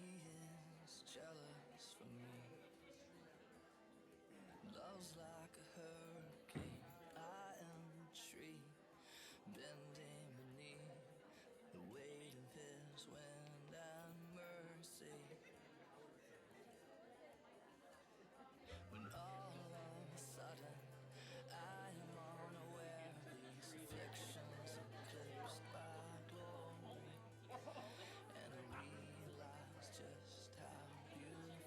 He is jealous for me. Love's like a hurricane. I am a tree bending beneath the weight of his wind and mercy. When all of a sudden I am unaware, these afflictions eclipsed by glory, and I realize just how beautiful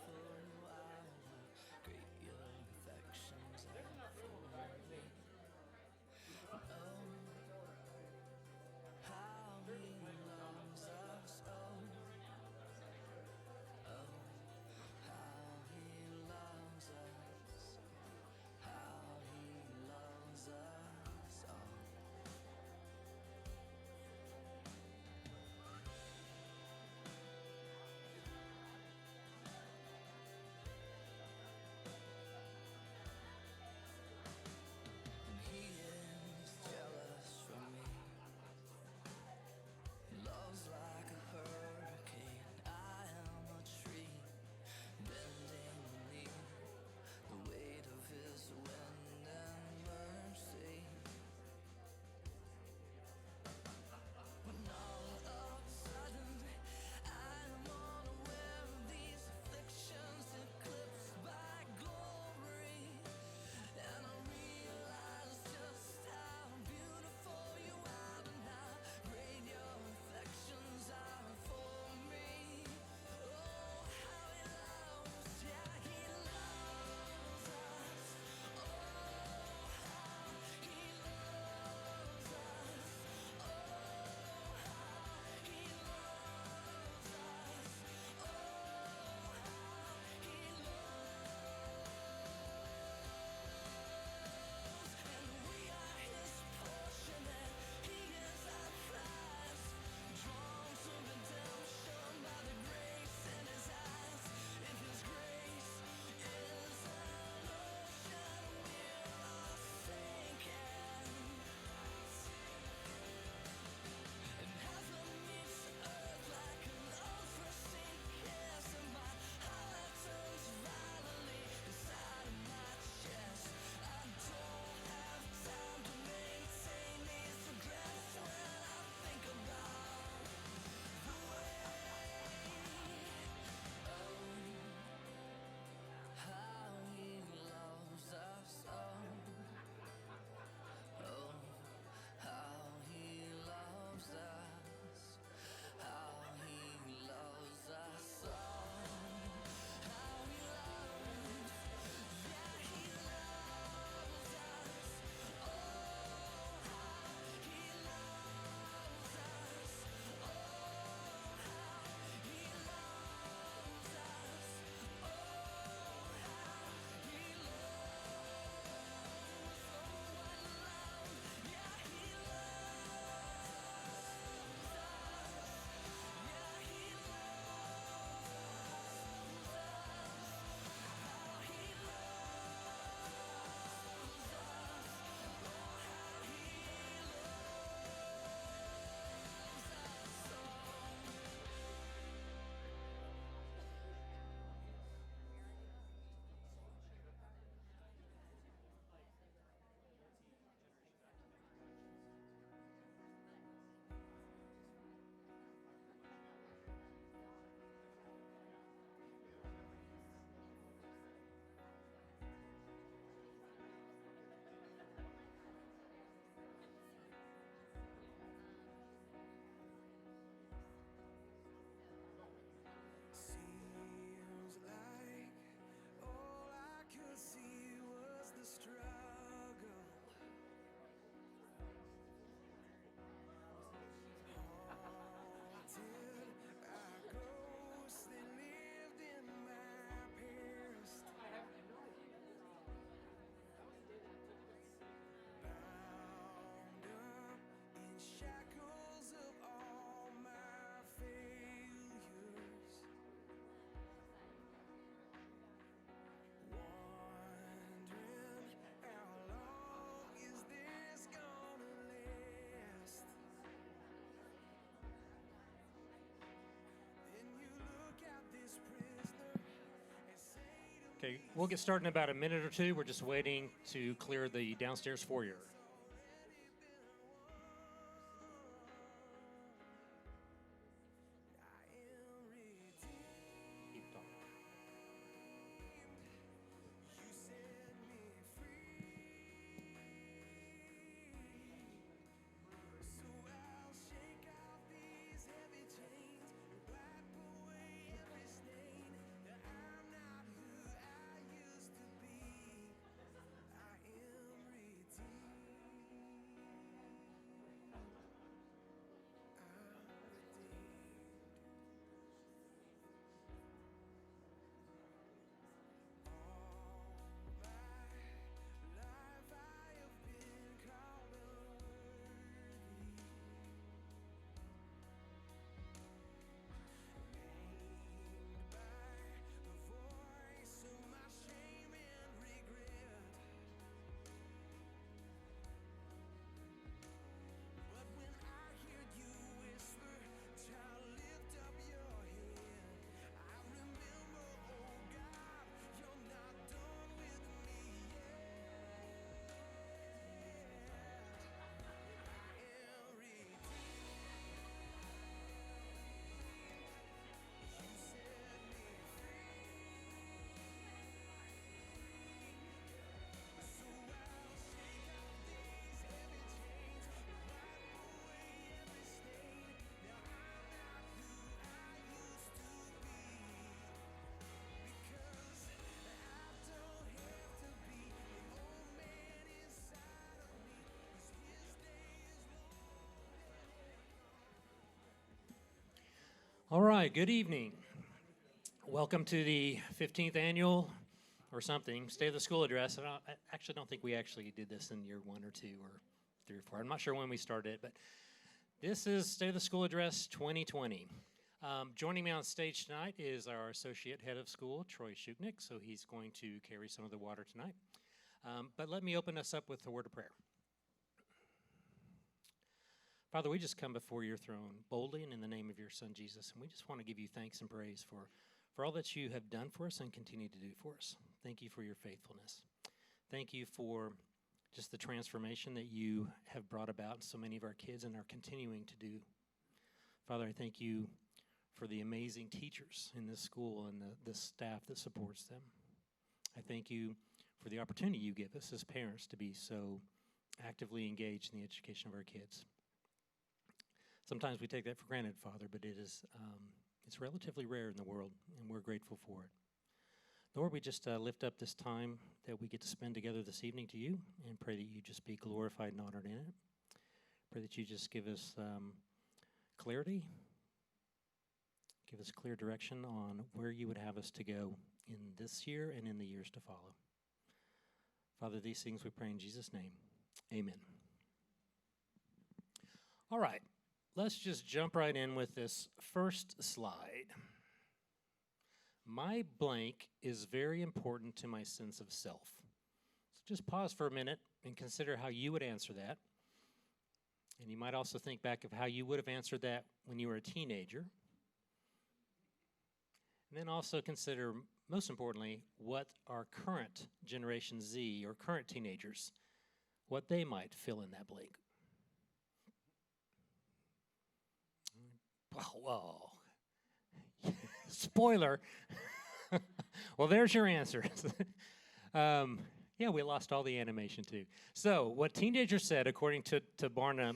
Okay, we'll get started in about a minute or two. We're just waiting to clear the downstairs foyer. Keep talking. All right, good evening. Welcome to the 15th annual or something State of the School address. And I actually don't think we actually did this in year 1 or 2 or 3 or 4. I'm not sure when we started, but this is State of the School address 2020. Joining me on stage tonight is our Associate Head of School, Troy Shuknick, so he's going to carry some of the water tonight. But let me open us up with a word of prayer. Father, we just come before your throne boldly and in the name of your Son, Jesus, and we just want to give you thanks and praise for all that you have done for us and continue to do for us. Thank you for your faithfulness. Thank you for just the transformation that you have brought about in so many of our kids and are continuing to do. Father, I thank you for the amazing teachers in this school and the staff that supports them. I thank you for the opportunity you give us as parents to be so actively engaged in the education of our kids. Sometimes we take that for granted, Father, but it's relatively rare in the world, and we're grateful for it. Lord, we just lift up this time that we get to spend together this evening to you and pray that you just be glorified and honored in it. Pray that you just give us clarity, give us clear direction on where you would have us to go in this year and in the years to follow. Father, these things we pray in Jesus' name. Amen. All right. Let's just jump right in with this first slide. My blank is very important to my sense of self. So just pause for a minute and consider how you would answer that. And you might also think back of how you would have answered that when you were a teenager. And then also consider, most importantly, what our current Generation Z or current teenagers, what they might fill in that blank. Whoa. Spoiler. Well, there's your answer. Yeah, we lost all the animation too. So what teenagers said, according to Barna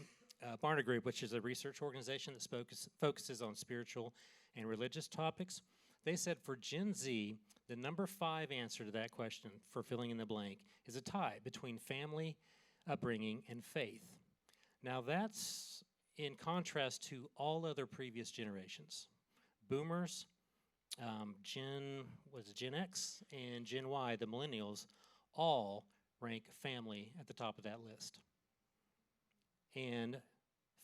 Group, which is a research organization that focuses on spiritual and religious topics, they said for Gen Z, the number 5 answer to that question for filling in the blank is a tie between family, upbringing, and faith. Now that's in contrast to all other previous generations. Boomers, Gen X, and Gen Y, the millennials, all rank family at the top of that list. And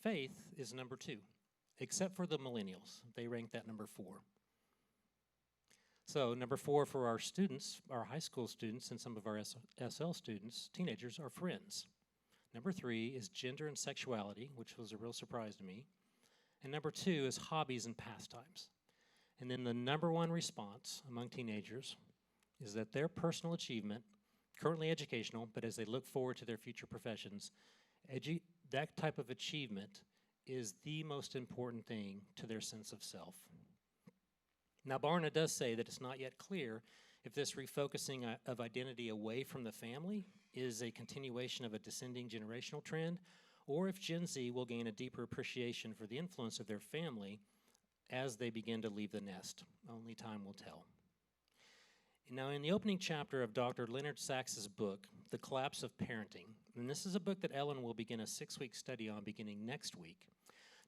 faith is number 2, except for the millennials. They rank that number 4. So number 4 for our students, our high school students, and some of our SL students, teenagers, are friends. Number 3 is gender and sexuality, which was a real surprise to me. And number 2 is hobbies and pastimes. And then the number 1 response among teenagers is that their personal achievement, currently educational, but as they look forward to their future professions, that type of achievement is the most important thing to their sense of self. Now, Barna does say that it's not yet clear if this refocusing of identity away from the family is a continuation of a descending generational trend, or if Gen Z will gain a deeper appreciation for the influence of their family as they begin to leave the nest. Only time will tell. Now, in the opening chapter of Dr. Leonard Sax's book, The Collapse of Parenting, and this is a book that Ellen will begin a 6-week study on beginning next week,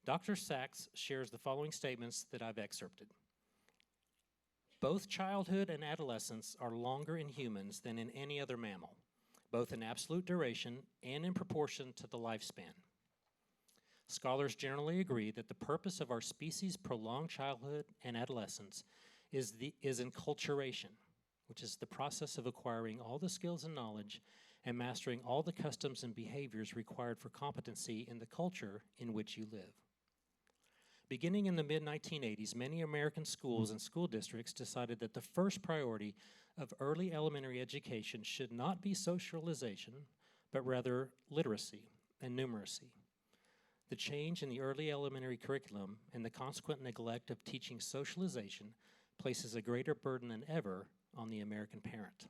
Dr. Sachs shares the following statements that I've excerpted. Both childhood and adolescence are longer in humans than in any other mammal, both in absolute duration and in proportion to the lifespan. Scholars generally agree that the purpose of our species' prolonged childhood and adolescence is enculturation, which is the process of acquiring all the skills and knowledge and mastering all the customs and behaviors required for competency in the culture in which you live. Beginning in the mid-1980s, many American schools and school districts decided that the first priority of early elementary education should not be socialization, but rather literacy and numeracy. The change in the early elementary curriculum and the consequent neglect of teaching socialization places a greater burden than ever on the American parent.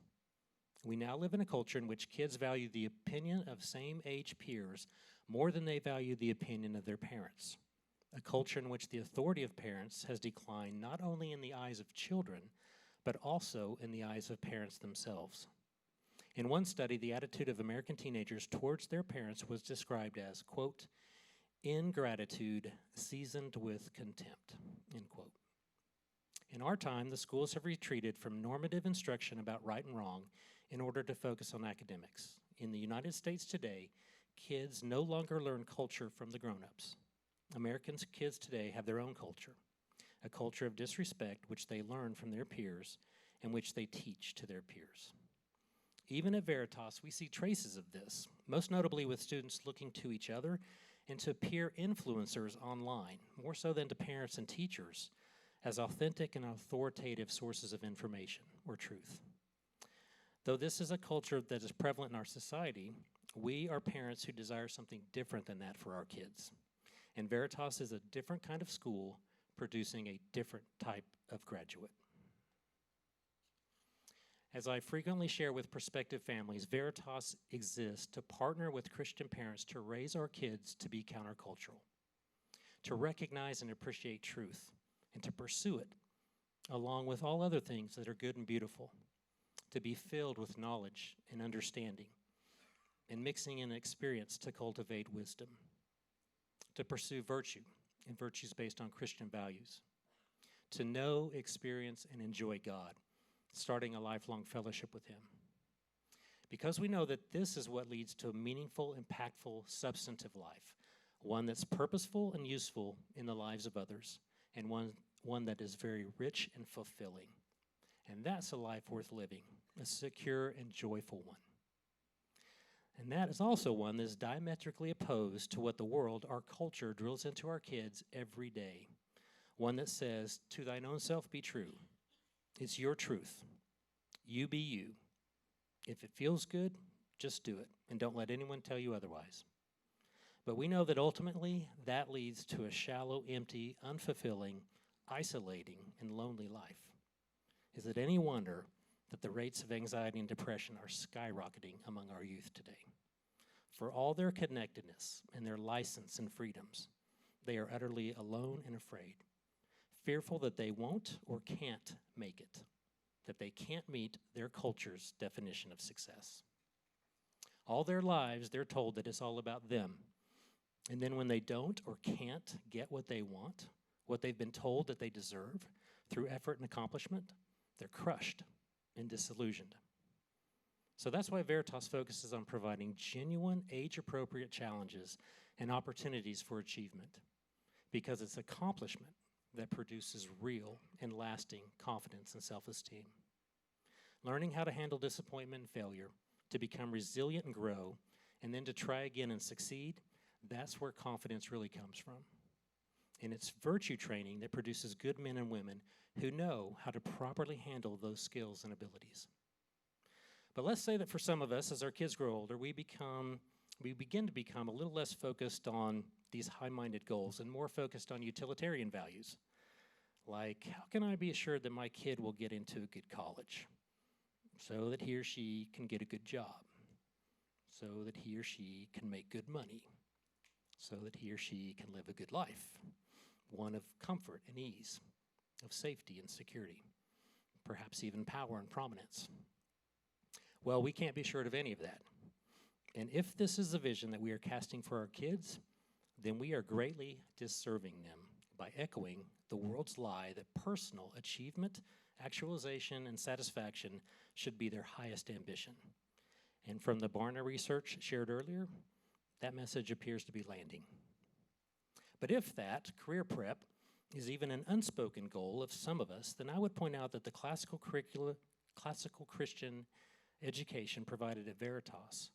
We now live in a culture in which kids value the opinion of same-age peers more than they value the opinion of their parents. A culture in which the authority of parents has declined not only in the eyes of children, but also in the eyes of parents themselves. In one study, the attitude of American teenagers towards their parents was described as, quote, ingratitude seasoned with contempt, end quote. In our time, the schools have retreated from normative instruction about right and wrong in order to focus on academics. In the United States today, kids no longer learn culture from the grown-ups. American kids today have their own culture, a culture of disrespect which they learn from their peers and which they teach to their peers. Even at Veritas, we see traces of this, most notably with students looking to each other and to peer influencers online, more so than to parents and teachers, as authentic and authoritative sources of information or truth. Though this is a culture that is prevalent in our society, we are parents who desire something different than that for our kids. And Veritas is a different kind of school producing a different type of graduate. As I frequently share with prospective families, Veritas exists to partner with Christian parents to raise our kids to be countercultural, to recognize and appreciate truth, and to pursue it, along with all other things that are good and beautiful, to be filled with knowledge and understanding, and mixing in experience to cultivate wisdom, to pursue virtue and virtues based on Christian values, to know, experience, and enjoy God, starting a lifelong fellowship with Him. Because we know that this is what leads to a meaningful, impactful, substantive life, one that's purposeful and useful in the lives of others, and one that is very rich and fulfilling. And that's a life worth living, a secure and joyful one. And that is also one that is diametrically opposed to what the world, our culture, drills into our kids every day. One that says, to thine own self be true. It's your truth. You be you. If it feels good, just do it, and don't let anyone tell you otherwise. But we know that ultimately that leads to a shallow, empty, unfulfilling, isolating, and lonely life. Is it any wonder that the rates of anxiety and depression are skyrocketing among our youth today? For all their connectedness and their license and freedoms, they are utterly alone and afraid, fearful that they won't or can't make it, that they can't meet their culture's definition of success. All their lives, they're told that it's all about them. And then when they don't or can't get what they want, what they've been told that they deserve through effort and accomplishment, they're crushed and disillusioned. So that's why Veritas focuses on providing genuine, age-appropriate challenges and opportunities for achievement, because it's accomplishment that produces real and lasting confidence and self-esteem. Learning how to handle disappointment and failure, to become resilient and grow, and then to try again and succeed, that's where confidence really comes from. And it's virtue training that produces good men and women who know how to properly handle those skills and abilities. But let's say that for some of us, as our kids grow older, we begin to become a little less focused on these high-minded goals and more focused on utilitarian values. Like, how can I be assured that my kid will get into a good college so that he or she can get a good job, so that he or she can make good money, so that he or she can live a good life, one of comfort and ease, of safety and security, perhaps even power and prominence? Well, we can't be assured of any of that. And if this is the vision that we are casting for our kids, then we are greatly disserving them by echoing the world's lie that personal achievement, actualization, and satisfaction should be their highest ambition. And from the Barna research shared earlier, that message appears to be landing. But if that, career prep, is even an unspoken goal of some of us, then I would point out that the classical Christian education provided at Veritas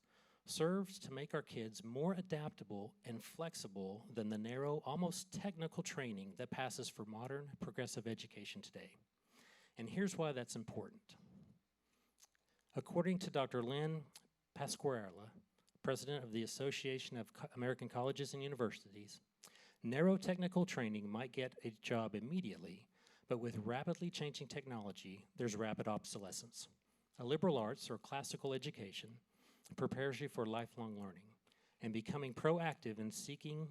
serves to make our kids more adaptable and flexible than the narrow, almost technical training that passes for modern progressive education today. And here's why that's important. According to Dr. Lynn Pasquarella, president of the Association of American Colleges and Universities, narrow technical training might get a job immediately, but with rapidly changing technology, there's rapid obsolescence. A liberal arts or classical education prepares you for lifelong learning and becoming proactive in seeking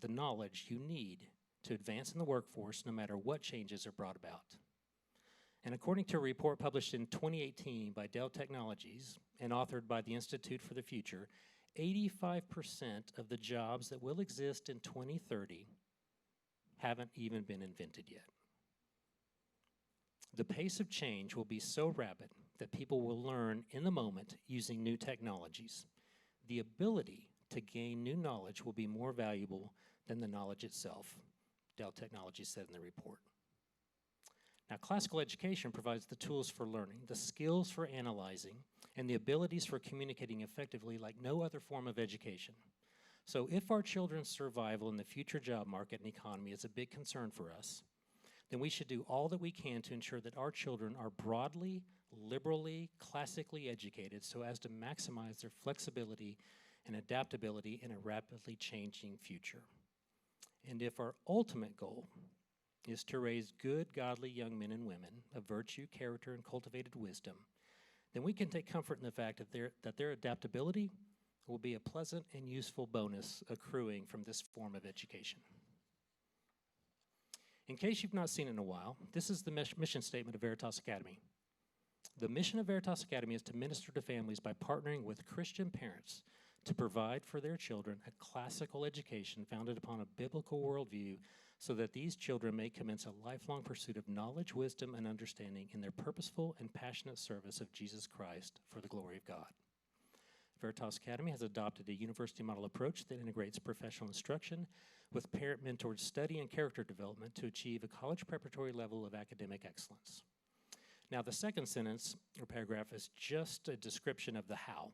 the knowledge you need to advance in the workforce no matter what changes are brought about. And according to a report published in 2018 by Dell Technologies and authored by the Institute for the Future, 85% of the jobs that will exist in 2030 haven't even been invented yet. The pace of change will be so rapid that people will learn in the moment using new technologies. The ability to gain new knowledge will be more valuable than the knowledge itself, Dell Technologies said in the report. Now, classical education provides the tools for learning, the skills for analyzing, and the abilities for communicating effectively like no other form of education. So if our children's survival in the future job market and economy is a big concern for us, then we should do all that we can to ensure that our children are broadly, liberally, classically educated so as to maximize their flexibility and adaptability in a rapidly changing future. And if our ultimate goal is to raise good, godly young men and women of virtue, character, and cultivated wisdom, then we can take comfort in the fact that their adaptability will be a pleasant and useful bonus accruing from this form of education. In case you've not seen it in a while, this is the mission statement of Veritas Academy. The mission of Veritas Academy is to minister to families by partnering with Christian parents to provide for their children a classical education founded upon a biblical worldview so that these children may commence a lifelong pursuit of knowledge, wisdom, and understanding in their purposeful and passionate service of Jesus Christ for the glory of God. Veritas Academy has adopted a university model approach that integrates professional instruction with parent-mentored study and character development to achieve a college preparatory level of academic excellence. Now, the second sentence or paragraph is just a description of the how,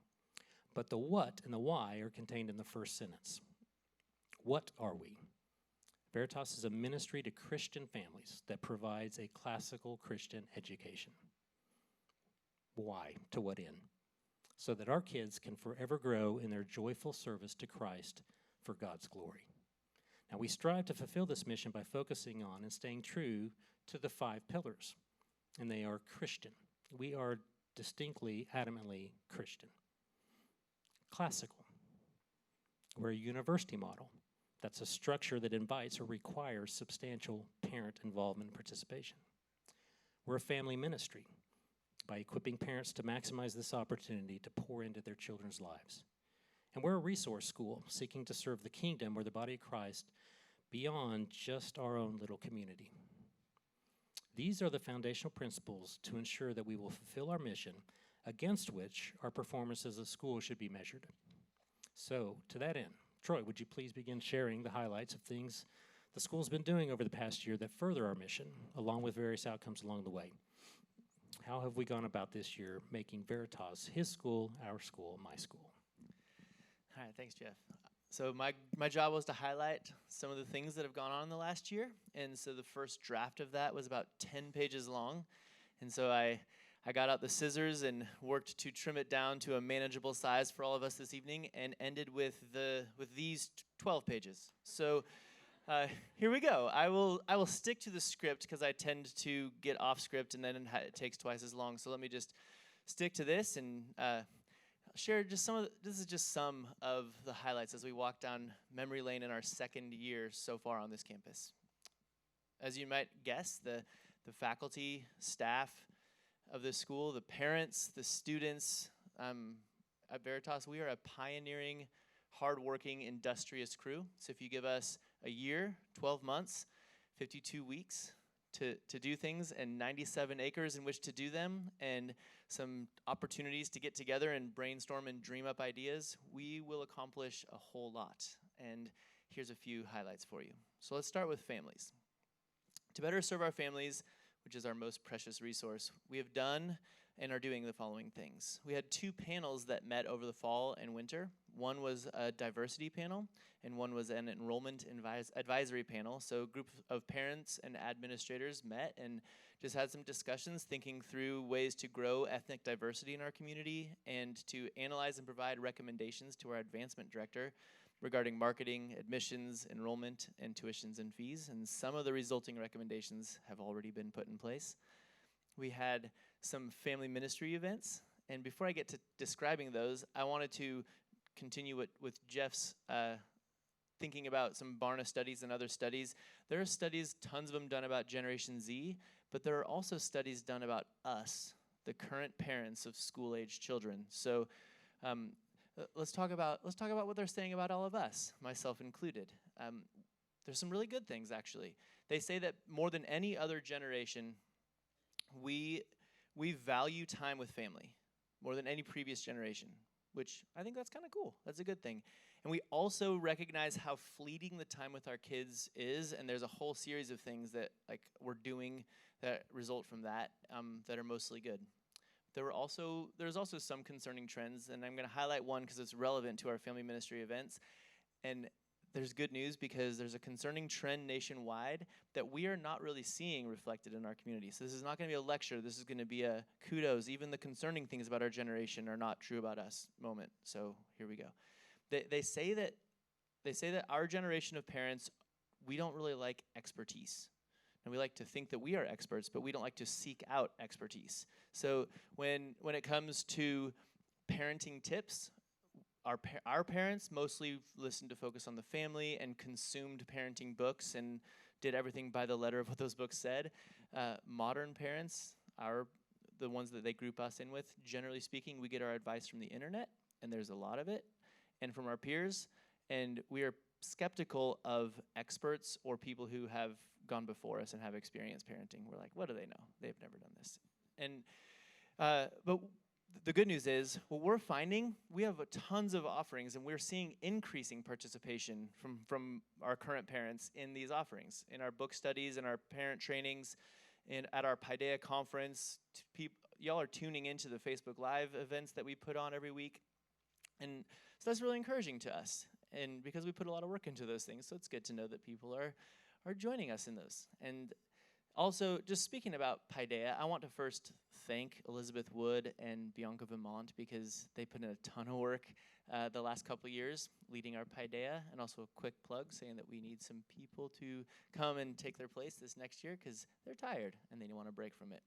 but the what and the why are contained in the first sentence. What are we? Veritas is a ministry to Christian families that provides a classical Christian education. Why? To what end? So that our kids can forever grow in their joyful service to Christ for God's glory. Now, we strive to fulfill this mission by focusing on and staying true to the 5 pillars, and they are Christian. We are distinctly, adamantly Christian. Classical. We're a university model. That's a structure that invites or requires substantial parent involvement and participation. We're a family ministry by equipping parents to maximize this opportunity to pour into their children's lives. And we're a resource school seeking to serve the kingdom or the body of Christ beyond just our own little community. These are the foundational principles to ensure that we will fulfill our mission against which our performance as a school should be measured. So, to that end, Troy, would you please begin sharing the highlights of things the school's been doing over the past year that further our mission, along with various outcomes along the way? How have we gone about this year making Veritas his school, our school, my school? All right, thanks, Jeff. So my job was to highlight some of the things that have gone on in the last year. And so the first draft of that was about 10 pages long. And so I got out the scissors and worked to trim it down to a manageable size for all of us this evening, and ended with these 12 pages. So here we go. I will stick to the script because I tend to get off script and then it takes twice as long. So let me just stick to this and share just this is just some of the highlights as we walk down memory lane in our second year so far on this campus. As you might guess, the faculty, staff of this school, the parents, the students, at Veritas, we are a pioneering, hardworking, industrious crew. So if you give us a year, 12 months, 52 weeks to do things, and 97 acres in which to do them, and some opportunities to get together and brainstorm and dream up ideas, we will accomplish a whole lot. And here's a few highlights for you. So let's start with families. To better serve our families, which is our most precious resource, we have done and are doing the following things. We had 2 panels that met over the fall and winter. One was a diversity panel, and one was an enrollment advisory panel. So a group of parents and administrators met and just had some discussions thinking through ways to grow ethnic diversity in our community and to analyze and provide recommendations to our advancement director regarding marketing, admissions, enrollment, and tuitions and fees. And some of the resulting recommendations have already been put in place. We had some family ministry events. And before I get to describing those, I wanted to continue with Jeff's thinking about some Barna studies and other studies. There are studies, tons of them done about Generation Z, but there are also studies done about us, the current parents of school-age children. So let's talk about what they're saying about all of us, myself included. There's some really good things, actually. They say that more than any other generation, we value time with family more than any previous generation, which I think that's kind of cool. That's a good thing. And we also recognize how fleeting the time with our kids is, and there's a whole series of things that we're doing that result from that that are mostly good. There's also some concerning trends, and I'm going to highlight one because it's relevant to our family ministry events. And there's good news because there's a concerning trend nationwide that we are not really seeing reflected in our community. So this is not going to be a lecture. This is going to be a kudos. Even the concerning things about our generation are not true about us moment. So here we go. They say that our generation of parents, we don't really like expertise. And we like to think that we are experts, but we don't like to seek out expertise. So when it comes to parenting tips, our parents mostly listened to focus on the family and consumed parenting books and did everything by the letter of what those books said. Modern parents, the ones that they group us in with, generally speaking, we get our advice from the internet, and there's a lot of it, and from our peers, and we are skeptical of experts or people who have gone before us and have experienced parenting. We're like, what do they know? They've never done this. And but the good news is, what we're finding, we have tons of offerings, and we're seeing increasing participation from our current parents in these offerings, in our book studies, in our parent trainings, and at our Paideia conference. Y'all are tuning into the Facebook Live events that we put on every week. And so that's really encouraging to us, and because we put a lot of work into those things, so it's good to know that people are joining us in those. And also, just speaking about Paideia, I want to first thank Elizabeth Wood and Bianca Vimont because they put in a ton of work the last couple of years leading our Paideia, and also a quick plug saying that we need some people to come and take their place this next year because they're tired and they want a break from it.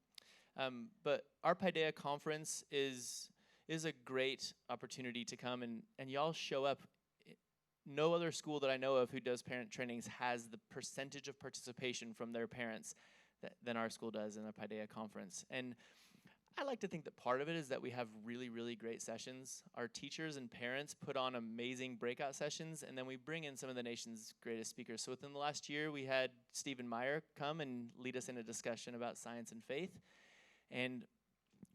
But our Paideia conference is a great opportunity to come and y'all show up. No other school that I know of who does parent trainings has the percentage of participation from their parents than our school does in the Paideia conference. And I like to think that part of it is that we have really, really great sessions. Our teachers and parents put on amazing breakout sessions, and then we bring in some of the nation's greatest speakers. So within the last year, we had Stephen Meyer come and lead us in a discussion about science and faith. And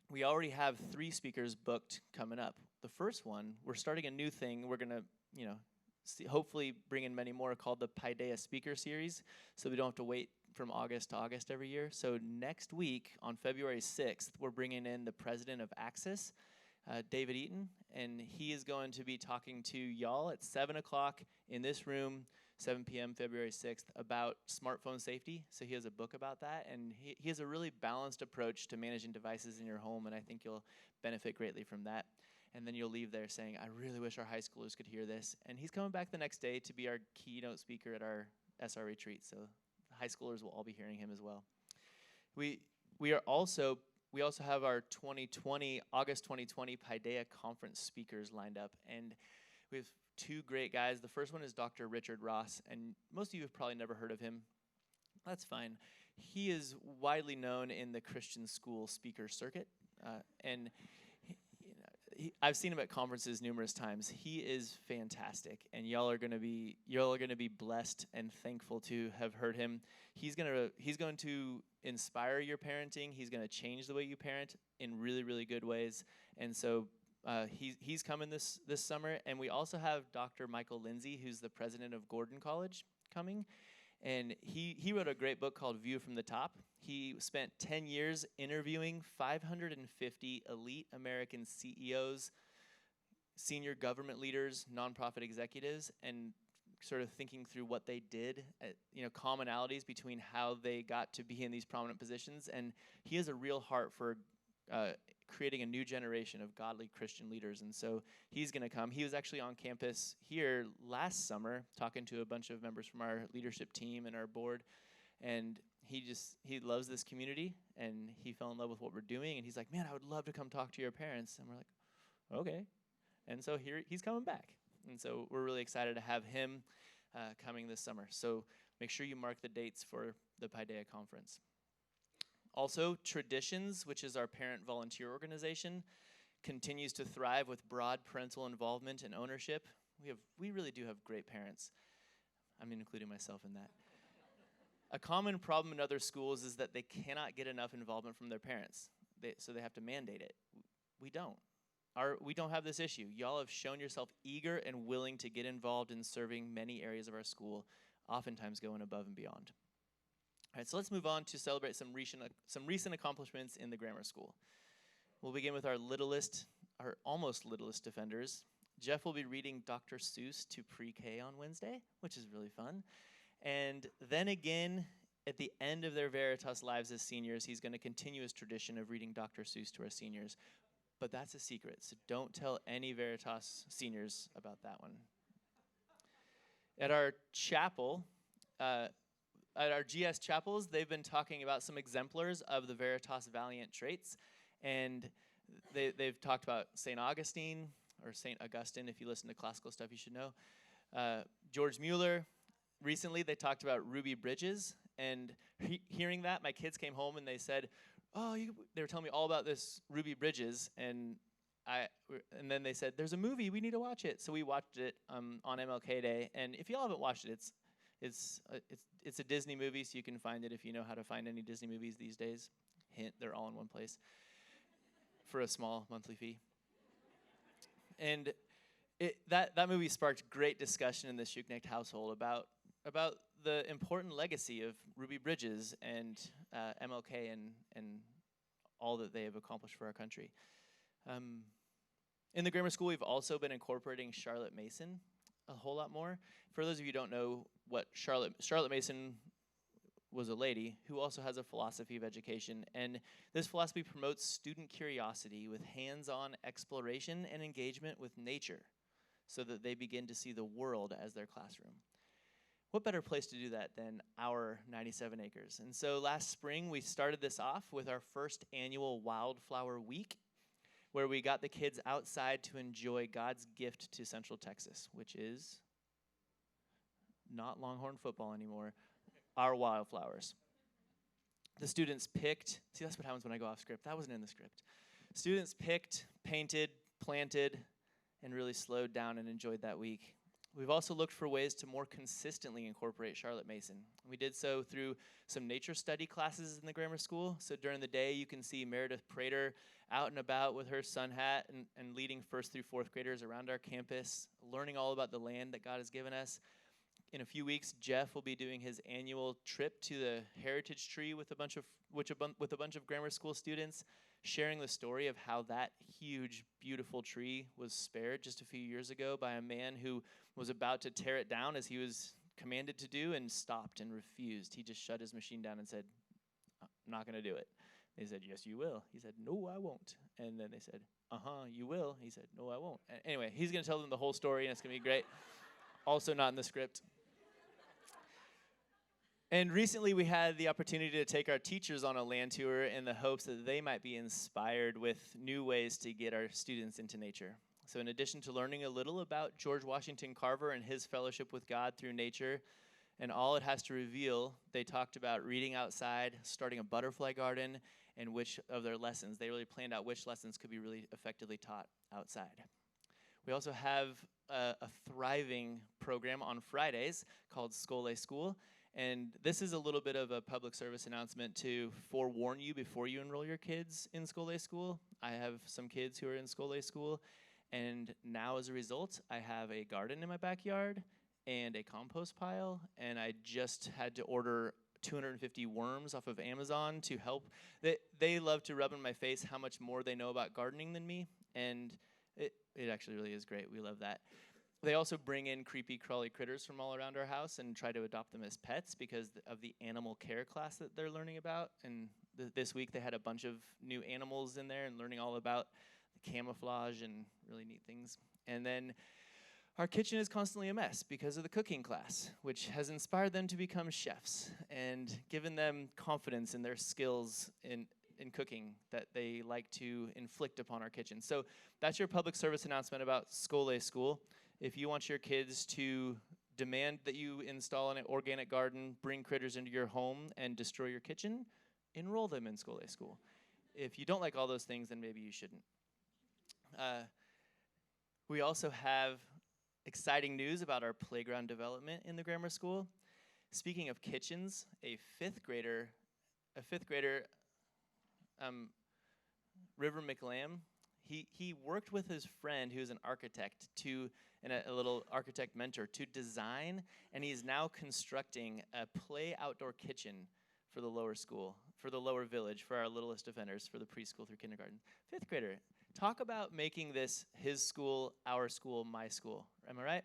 we already have 3 speakers booked coming up. The first one, we're starting a new thing. We're going to, hopefully bring in many more, called the Paideia Speaker Series, so we don't have to wait from August to August every year. So next week, on February 6th, we're bringing in the president of Axis, David Eaton, and he is going to be talking to y'all at 7 o'clock in this room, 7 p.m., February 6th, about smartphone safety. So he has a book about that, and he has a really balanced approach to managing devices in your home, and I think you'll benefit greatly from that. And then you'll leave there saying, I really wish our high schoolers could hear this. And he's coming back the next day to be our keynote speaker at our SR retreat, so the high schoolers will all be hearing him as well. We also have our August 2020 Paideia Conference speakers lined up, and we have two great guys. The first one is Dr. Richard Ross, and most of you have probably never heard of him. That's fine. He is widely known in the Christian school speaker circuit, and I've seen him at conferences numerous times. He is fantastic, and y'all are gonna be blessed and thankful to have heard him. He's going to inspire your parenting. He's going to change the way you parent in really, really good ways. And so he's coming this summer. And we also have Dr. Michael Lindsay, who's the president of Gordon College, coming. And he wrote a great book called View from the Top. He spent 10 years interviewing 550 elite American CEOs, senior government leaders, nonprofit executives, and sort of thinking through what they did, commonalities between how they got to be in these prominent positions. And he has a real heart for creating a new generation of godly Christian leaders. And so he's going to come. He was actually on campus here last summer talking to a bunch of members from our leadership team and our board. And he loves this community, and he fell in love with what we're doing. And he's like, man, I would love to come talk to your parents. And we're like, okay. And so he's coming back. And so we're really excited to have him coming this summer. So make sure you mark the dates for the Paideia Conference. Also, Traditions, which is our parent volunteer organization, continues to thrive with broad parental involvement and ownership. We really do have great parents. I'm including myself in that. A common problem in other schools is that they cannot get enough involvement from their parents, so they have to mandate it. We don't. We don't have this issue. Y'all have shown yourself eager and willing to get involved in serving many areas of our school, oftentimes going above and beyond. All right, so let's move on to celebrate some recent accomplishments in the grammar school. We'll begin with our almost littlest defenders. Jeff will be reading Dr. Seuss to pre-K on Wednesday, which is really fun. And then again, at the end of their Veritas lives as seniors, he's going to continue his tradition of reading Dr. Seuss to our seniors. But that's a secret, so don't tell any Veritas seniors about that one. At our chapel, at our GS chapels, they've been talking about some exemplars of the Veritas Valiant traits. And they've talked about St. Augustine, or St. Augustine. If you listen to classical stuff, you should know. George Mueller. Recently, they talked about Ruby Bridges. And hearing that, my kids came home and they said, they were telling me all about this Ruby Bridges. And then they said, there's a movie, we need to watch it. So we watched it on MLK Day. And if y'all haven't watched it, it's a Disney movie, so you can find it if you know how to find any Disney movies these days. Hint, they're all in one place for a small monthly fee. And that movie sparked great discussion in the Shuknecht household about the important legacy of Ruby Bridges and MLK and all that they have accomplished for our country. In the grammar school, we've also been incorporating Charlotte Mason a whole lot more. For those of you who don't know what Charlotte Mason was, a lady who also has a philosophy of education, and this philosophy promotes student curiosity with hands-on exploration and engagement with nature so that they begin to see the world as their classroom. What better place to do that than our 97 acres? And so last spring, we started this off with our first annual Wildflower Week, where we got the kids outside to enjoy God's gift to Central Texas, which is not Longhorn football anymore, our wildflowers. The students picked, see, that's what happens when I go off script. That wasn't in the script. Students picked, painted, planted, and really slowed down and enjoyed that week. We've also looked for ways to more consistently incorporate Charlotte Mason. We did so through some nature study classes in the grammar school. So during the day, you can see Meredith Prater out and about with her sun hat and leading first through fourth graders around our campus, learning all about the land that God has given us. In a few weeks, Jeff will be doing his annual trip to the Heritage Tree with a bunch of grammar school students, sharing the story of how that huge, beautiful tree was spared just a few years ago by a man who was about to tear it down as he was commanded to do and stopped and refused. He just shut his machine down and said, I'm not going to do it. They said, yes, you will. He said, no, I won't. And then they said, you will. He said, no, I won't. Anyway, he's going to tell them the whole story, and it's going to be great. Also not in the script. And recently we had the opportunity to take our teachers on a land tour in the hopes that they might be inspired with new ways to get our students into nature. So in addition to learning a little about George Washington Carver and his fellowship with God through nature and all it has to reveal, they talked about reading outside, starting a butterfly garden, and which of their lessons. They really planned out which lessons could be really effectively taught outside. We also have a thriving program on Fridays called Skole School. And this is a little bit of a public service announcement to forewarn you before you enroll your kids in Skole School. I have some kids who are in Skole School, and now as a result, I have a garden in my backyard and a compost pile, and I just had to order 250 worms off of Amazon to help. They love to rub in my face how much more they know about gardening than me, and it actually really is great. We love that. They also bring in creepy, crawly critters from all around our house and try to adopt them as pets because of the animal care class that they're learning about. And this week they had a bunch of new animals in there and learning all about the camouflage and really neat things. And then our kitchen is constantly a mess because of the cooking class, which has inspired them to become chefs and given them confidence in their skills in cooking that they like to inflict upon our kitchen. So that's your public service announcement about Skole School. If you want your kids to demand that you install an organic garden, bring critters into your home, and destroy your kitchen, enroll them in Skole School. If you don't like all those things, then maybe you shouldn't. We also have exciting news about our playground development in the grammar school. Speaking of kitchens, a fifth grader, River McLam, he worked with his friend who's an architect and a little architect mentor to design, and he's now constructing a play outdoor kitchen for the lower school, for the lower village, for our littlest offenders, for the preschool through kindergarten. Fifth grader, talk about making this his school, our school, my school. Am I right?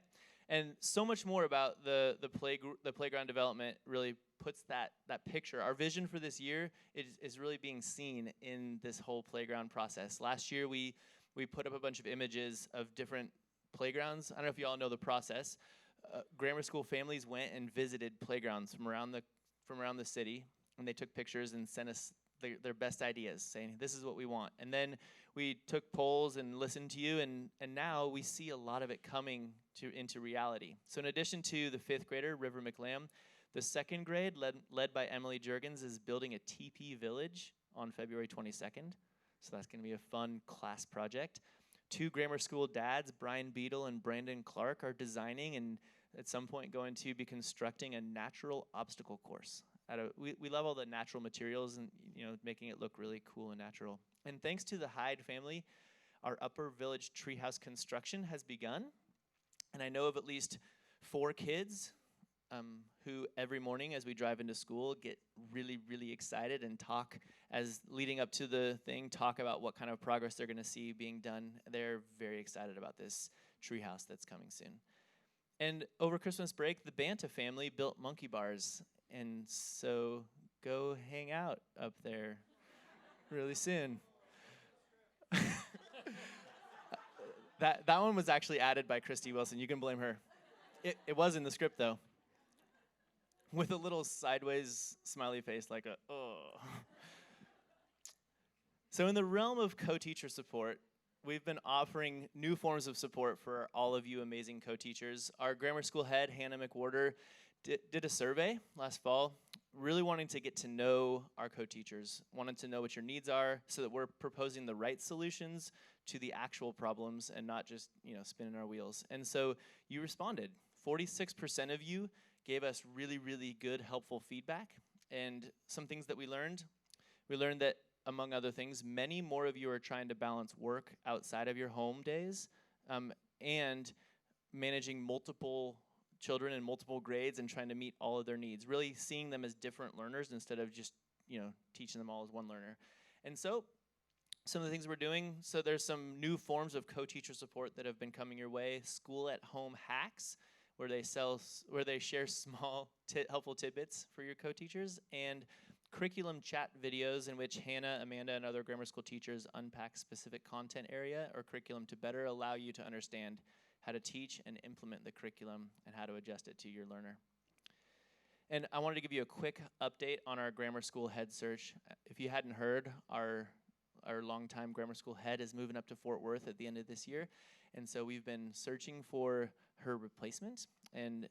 And so much more about the playground development really puts that picture. Our vision for this year is really being seen in this whole playground process. Last year, we put up a bunch of images of different playgrounds. I don't know if you all know the process. Grammar school families went and visited playgrounds from around the city, and they took pictures and sent us their best ideas, saying, this is what we want. And then we took polls and listened to you, and now we see a lot of it coming into reality. So in addition to the fifth grader, River McLam, the second grade, led by Emily Juergens, is building a TP village on February 22nd. So that's going to be a fun class project. Two grammar school dads, Brian Beadle and Brandon Clark, are designing and at some point going to be constructing a natural obstacle course. We love all the natural materials and making it look really cool and natural. And thanks to the Hyde family, our Upper Village treehouse construction has begun. And I know of at least 4 kids who every morning as we drive into school get really, really excited and talk as leading up to the thing, talk about what kind of progress they're going to see being done. They're very excited about this treehouse that's coming soon. And over Christmas break, the Banta family built monkey bars. And so go hang out up there really soon. That one was actually added by Christy Wilson. You can blame her. It was in the script, though, with a little sideways smiley face like a, oh. So in the realm of co-teacher support, we've been offering new forms of support for all of you amazing co-teachers. Our grammar school head, Hannah McWhorter, did a survey last fall, really wanting to get to know our co-teachers, wanted to know what your needs are so that we're proposing the right solutions to the actual problems and not just, spinning our wheels. And so you responded. 46% of you gave us really, really good, helpful feedback. And some things that we learned that, among other things, many more of you are trying to balance work outside of your home days and managing multiple children in multiple grades and trying to meet all of their needs, really seeing them as different learners instead of just, teaching them all as one learner. And so some of the things we're doing. So there's some new forms of co-teacher support that have been coming your way. School at home hacks, where they share small helpful tidbits for your co-teachers, and curriculum chat videos in which Hannah, Amanda, and other grammar school teachers unpack specific content area or curriculum to better allow you to understand how to teach and implement the curriculum and how to adjust it to your learner. And I wanted to give you a quick update on our grammar school head search. If you hadn't heard, our longtime grammar school head is moving up to Fort Worth at the end of this year. And so we've been searching for her replacement. And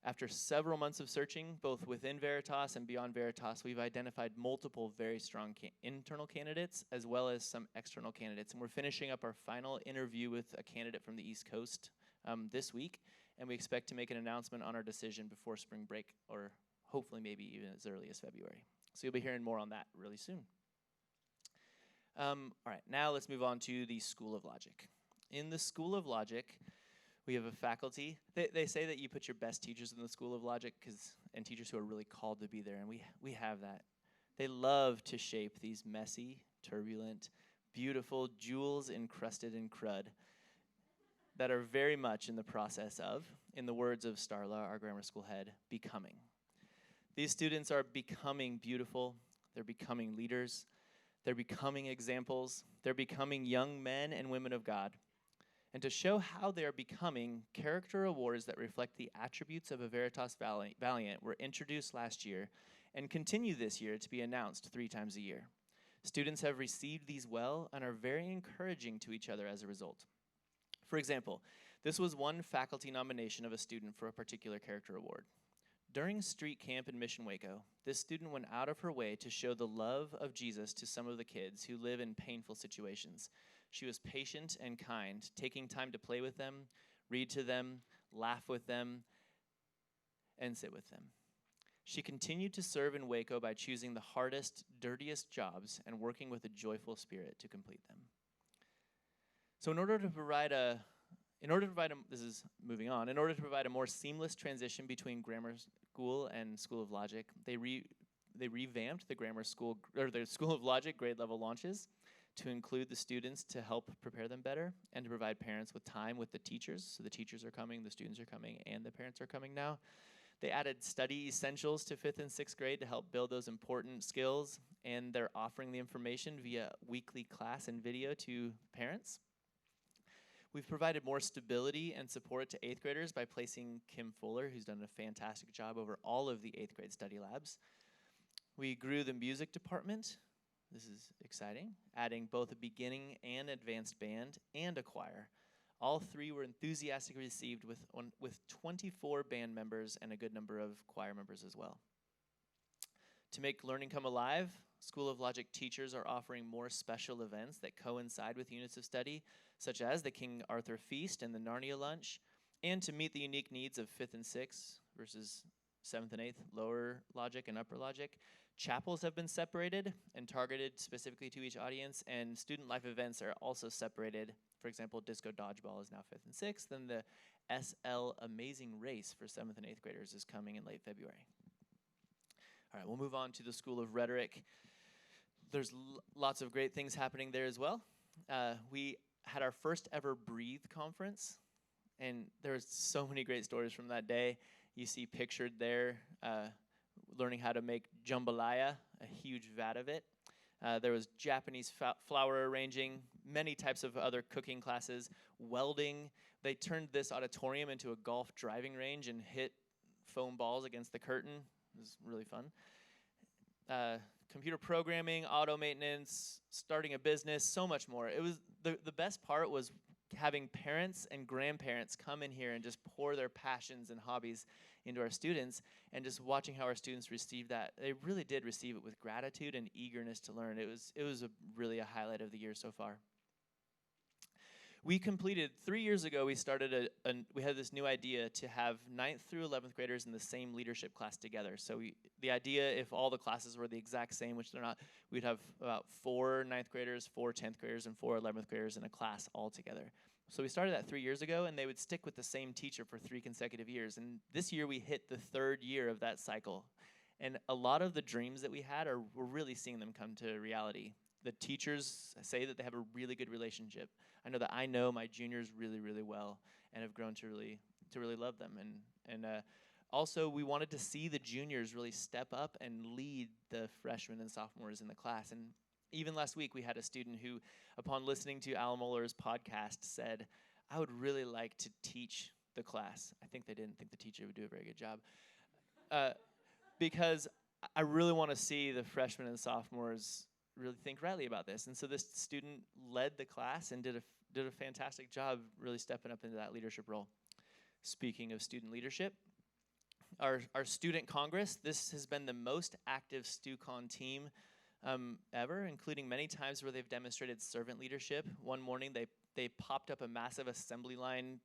after several months of searching, both within Veritas and beyond Veritas, we've identified multiple very strong internal candidates as well as some external candidates. And we're finishing up our final interview with a candidate from the East Coast this week. And we expect to make an announcement on our decision before spring break, or hopefully maybe even as early as February. So you'll be hearing more on that really soon. All right, now let's move on to the School of Logic. In the School of Logic, we have a faculty. They say that you put your best teachers in the School of Logic and teachers who are really called to be there, and we have that. They love to shape these messy, turbulent, beautiful jewels encrusted in crud that are very much in the process of, in the words of Starla, our grammar school head, becoming. These students are becoming beautiful. They're becoming leaders. They're becoming examples. They're becoming young men and women of God. And to show how they are becoming, character awards that reflect the attributes of a Veritas Valiant were introduced last year and continue this year to be announced 3 times a year. Students have received these well and are very encouraging to each other as a result. For example, this was one faculty nomination of a student for a particular character award. During street camp in Mission Waco, this student went out of her way to show the love of Jesus to some of the kids who live in painful situations. She was patient and kind, taking time to play with them, read to them, laugh with them, and sit with them. She continued to serve in Waco by choosing the hardest, dirtiest jobs and working with a joyful spirit to complete them. So in order to provide a more seamless transition between grammar school and School of Logic, they revamped the grammar school or the School of Logic grade level launches to include the students to help prepare them better and to provide parents with time with the teachers. So the teachers are coming, the students are coming, and the parents are coming now. They added study essentials to 5th and 6th grade to help build those important skills, and they're offering the information via weekly class and video to parents. We've provided more stability and support to 8th graders by placing Kim Fuller, who's done a fantastic job over all of the 8th grade study labs. We grew the music department. This is exciting, adding both a beginning and advanced band and a choir. All 3 were enthusiastically received with 24 band members and a good number of choir members as well. To make learning come alive, School of Logic teachers are offering more special events that coincide with units of study, such as the King Arthur Feast and the Narnia Lunch, and to meet the unique needs of 5th and 6th versus 7th and 8th, lower logic and upper logic. Chapels have been separated and targeted specifically to each audience, and student life events are also separated. For example, Disco Dodgeball is now 5th and 6th, and the SL Amazing Race for 7th and 8th graders is coming in late February. All right, we'll move on to the School of Rhetoric. There's lots of great things happening there as well. We had our first ever Breathe conference, and there's so many great stories from that day. You see pictured there, learning how to make jambalaya, a huge vat of it. There was Japanese flower arranging, many types of other cooking classes, welding. They turned this auditorium into a golf driving range and hit foam balls against the curtain. It was really fun. Computer programming, auto maintenance, starting a business, so much more. It was the best part was having parents and grandparents come in here and just pour their passions and hobbies into our students, and just watching how our students received that. They really did receive it with gratitude and eagerness to learn. It was really a highlight of the year so far. We completed 3 years ago. We started we had this new idea to have 9th through 11th graders in the same leadership class together. So the idea, if all the classes were the exact same, which they're not, we'd have about 4 9th graders, 4 10th graders, and 4 11th graders in a class all together. So we started that 3 years ago, and they would stick with the same teacher for 3 consecutive years. And this year we hit the 3rd year of that cycle. And a lot of the dreams that we had we're really seeing them come to reality. the teachers say that they have a really good relationship. I know that I know my juniors really, really well and have grown to really love them. And also, we wanted to see the juniors really step up and lead the freshmen and sophomores in the class. And even last week, we had a student who, upon listening to Al Mohler's podcast, said, I would really like to teach the class. I think they didn't think the teacher would do a very good job. Because I really want to see the freshmen and sophomores really think rightly about this. And so this student led the class and did a fantastic job really stepping up into that leadership role. Speaking of student leadership, our student congress, this has been the most active StuCon team ever, including many times where they've demonstrated servant leadership. One morning they popped up a massive assembly line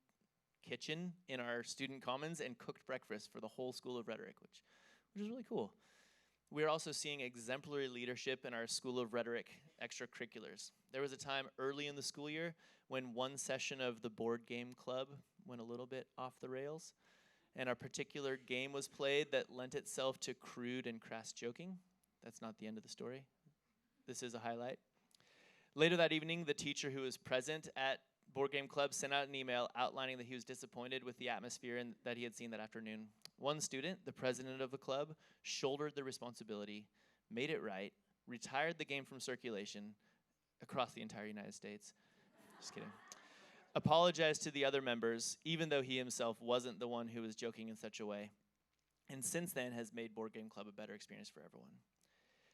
kitchen in our student commons and cooked breakfast for the whole School of Rhetoric, which is really cool. We're also seeing exemplary leadership in our School of Rhetoric extracurriculars. There was a time early in the school year when one session of the board game club went a little bit off the rails, and a particular game was played that lent itself to crude and crass joking. That's not the end of the story. This is a highlight. Later that evening, the teacher who was present at Board Game Club sent out an email outlining that he was disappointed with the atmosphere and that he had seen that afternoon. One student, the president of the club, shouldered the responsibility, made it right, retired the game from circulation across the entire United States. Just kidding. Apologized to the other members, even though he himself wasn't the one who was joking in such a way. And since then has made Board Game Club a better experience for everyone.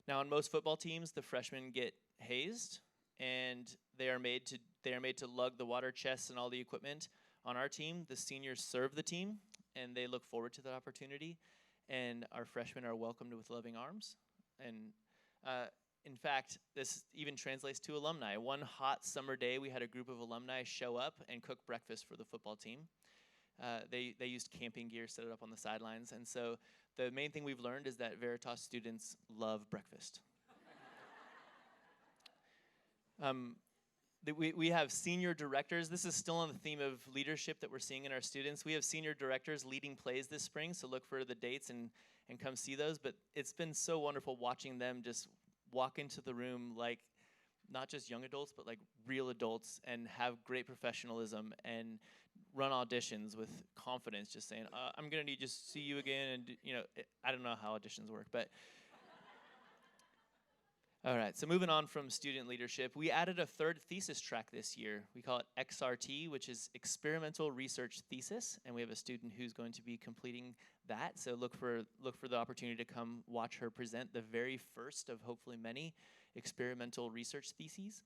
Now, on most football teams, the freshmen get hazed, and they are made to lug the water chests and all the equipment. On our team, the seniors serve the team, and they look forward to that opportunity. And our freshmen are welcomed with loving arms. And in fact, this even translates to alumni. One hot summer day, we had a group of alumni show up and cook breakfast for the football team. They used camping gear, set it up on the sidelines. And so the main thing we've learned is that Veritas students love breakfast. We have senior directors. This is still on the theme of leadership that we're seeing in our students. We have senior directors leading plays this spring, so look for the dates and come see those. But it's been so wonderful watching them just walk into the room like not just young adults, but like real adults, and have great professionalism and run auditions with confidence, just saying, I'm going to need to see you again. And, I don't know how auditions work, but all right, so moving on from student leadership, we added a third thesis track this year. We call it XRT, which is Experimental Research Thesis, and we have a student who's going to be completing that. So look for the opportunity to come watch her present the very first of hopefully many experimental research theses.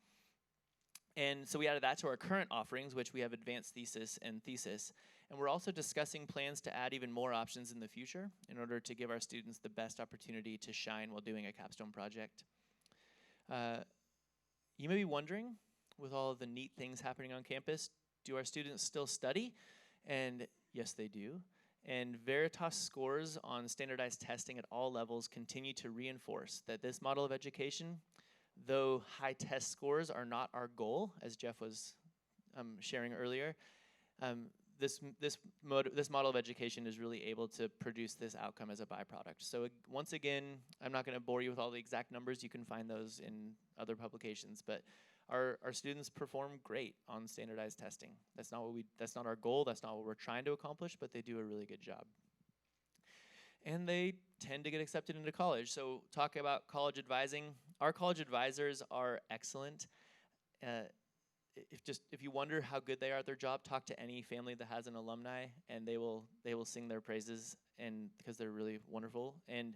And so we added that to our current offerings, which we have advanced thesis and thesis. And we're also discussing plans to add even more options in the future in order to give our students the best opportunity to shine while doing a capstone project. You may be wondering, with all of the neat things happening on campus, do our students still study? And yes, they do. And Veritas scores on standardized testing at all levels continue to reinforce that this model of education, though high test scores are not our goal, as Jeff was sharing earlier, this model of education is really able to produce this outcome as a byproduct. So once again, I'm not going to bore you with all the exact numbers. You can find those in other publications, but our students perform great on standardized testing. That's not our goal. That's not what we're trying to accomplish, but they do a really good job. And they tend to get accepted into college. So talk about college advising. Our college advisors are excellent. If you wonder how good they are at their job, talk to any family that has an alumni, and they will sing their praises, and because they're really wonderful. And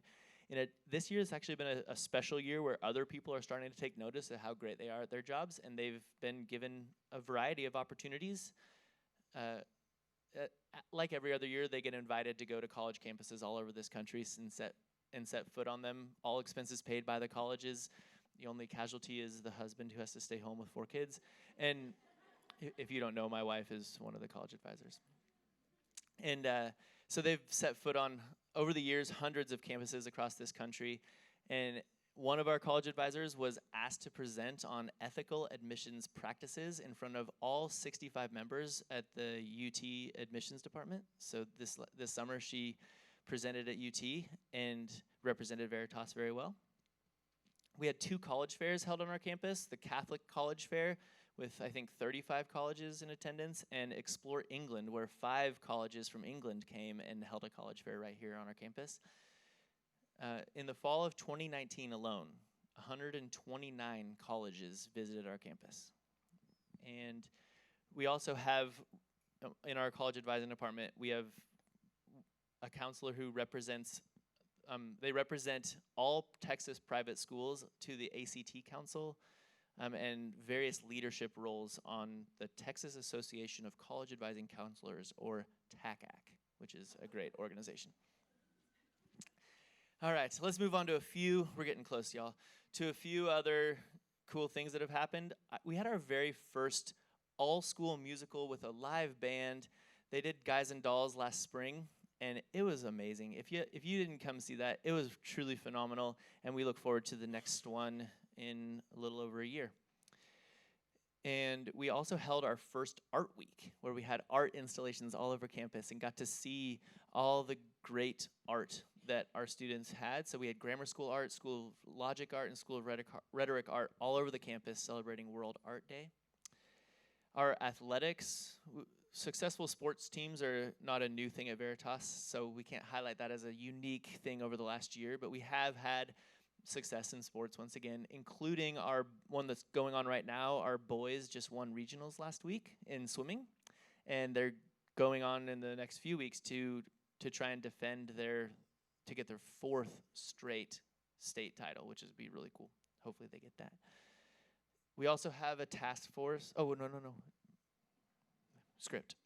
this year has actually been a special year where other people are starting to take notice of how great they are at their jobs, and they've been given a variety of opportunities. Like every other year, they get invited to go to college campuses all over this country and set foot on them. All expenses paid by the colleges. The only casualty is the husband who has to stay home with 4 kids. And if you don't know, my wife is one of the college advisors. And so they've set foot on, over the years, hundreds of campuses across this country. And one of our college advisors was asked to present on ethical admissions practices in front of all 65 members at the UT admissions department. So this summer, she presented at UT and represented Veritas very well. We had 2 college fairs held on our campus, the Catholic College Fair with, I think, 35 colleges in attendance, and Explore England, where 5 colleges from England came and held a college fair right here on our campus. In the fall of 2019 alone, 129 colleges visited our campus. And we also have, in our college advising department, we have a counselor who represents, they represent all Texas private schools to the ACT Council, and various leadership roles on the Texas Association of College Advising Counselors, or TACAC, which is a great organization. All right, so let's move on to we're getting close, y'all, to a few other cool things that have happened. We had our very first all-school musical with a live band. They did Guys and Dolls last spring, and it was amazing. If you didn't come see that, it was truly phenomenal, and we look forward to the next one in a little over a year. And we also held our first art week, where we had art installations all over campus and got to see all the great art that our students had. So we had grammar school art, School of Logic art, and School of Rhetoric art all over the campus celebrating World Art Day. Our athletics, successful sports teams are not a new thing at Veritas, so we can't highlight that as a unique thing over the last year, but we have had success in sports once again, including our one that's going on right now. Our boys just won regionals last week in swimming, and they're going on in the next few weeks to try and defend to get their 4th straight state title, which would be really cool. Hopefully they get that. We also have a task force. Oh, no. Script.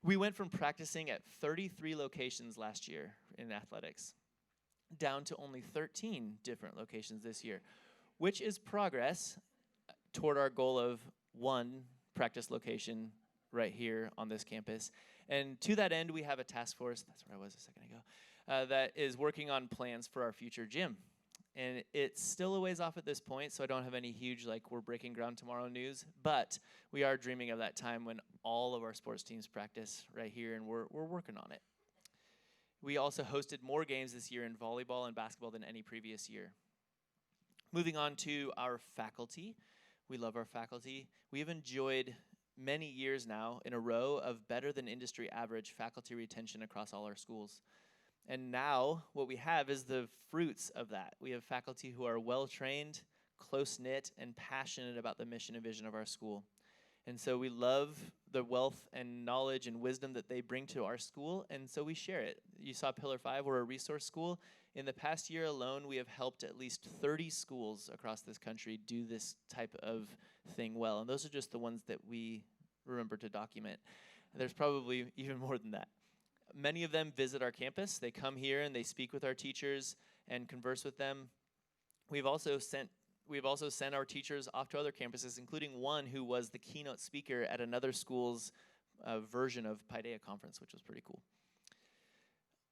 We went from practicing at 33 locations last year in athletics down to only 13 different locations this year, which is progress toward our goal of 1 practice location right here on this campus. And to that end, we have a task force, that's where I was a second ago, that is working on plans for our future gym. And it's still a ways off at this point, so I don't have any huge, we're breaking ground tomorrow news, but we are dreaming of that time when all of our sports teams practice right here, and we're working on it. We also hosted more games this year in volleyball and basketball than any previous year. Moving on to our faculty. We love our faculty. We have enjoyed many years now in a row of better than industry average faculty retention across all our schools. And now what we have is the fruits of that. We have faculty who are well-trained, close-knit, and passionate about the mission and vision of our school. And so we love the wealth and knowledge and wisdom that they bring to our school, and so we share it. You saw Pillar 5, we're a resource school. In the past year alone, we have helped at least 30 schools across this country do this type of thing well, and those are just the ones that we remember to document. There's probably even more than that. Many of them visit our campus. They come here and they speak with our teachers and converse with them. We've also sent our teachers off to other campuses, including one who was the keynote speaker at another school's version of Paideia Conference, which was pretty cool.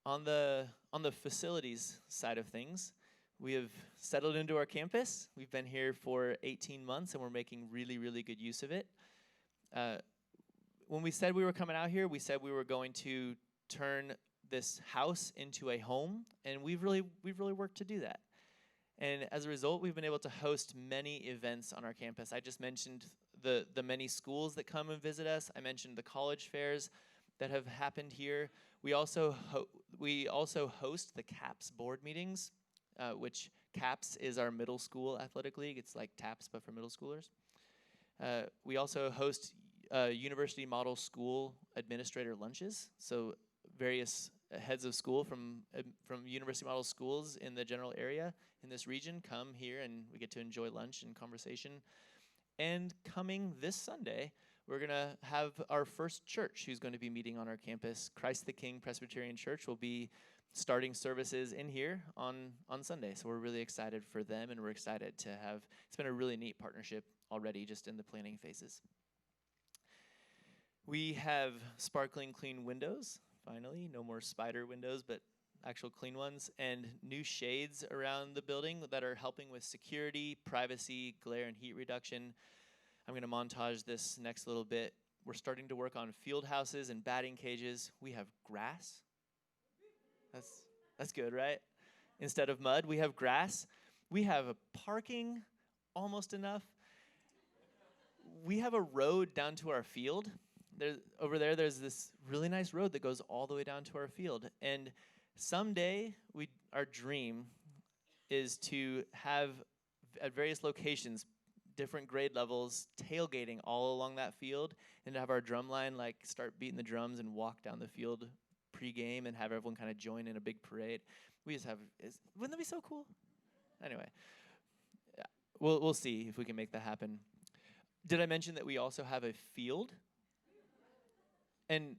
On the facilities side of things, we have settled into our campus. We've been here for 18 months, and we're making really, really good use of it. When we said we were coming out here, we said we were going to turn this house into a home, and we've really worked to do that. And as a result, we've been able to host many events on our campus. I just mentioned the many schools that come and visit us. I mentioned the college fairs that have happened here. We also host the CAPS board meetings, which CAPS is our middle school athletic league. It's like TAPS, but for middle schoolers. We also host university model school administrator lunches. So various heads of school from university model schools in the general area in this region come here, and we get to enjoy lunch and conversation. And coming this Sunday, we're going to have our first church who's going to be meeting on our campus. Christ the King Presbyterian Church will be starting services in here on Sunday. So we're really excited for them, and we're excited to have, it's been a really neat partnership already just in the planning phases. We have sparkling clean windows, finally. No more spider windows, but actual clean ones, and new shades around the building that are helping with security, privacy, glare, and heat reduction. I'm going to montage this next little bit. We're starting to work on field houses and batting cages. We have grass. That's good, right? Instead of mud, we have grass. We have a parking, almost enough. We have a road down to our field. Over there, there's this really nice road that goes all the way down to our field. And someday, our dream is to have, at various locations, different grade levels, tailgating all along that field, and to have our drum line like start beating the drums and walk down the field pregame and have everyone kind of join in a big parade. Wouldn't that be so cool? Anyway, yeah, we'll see if we can make that happen. Did I mention that we also have a field? And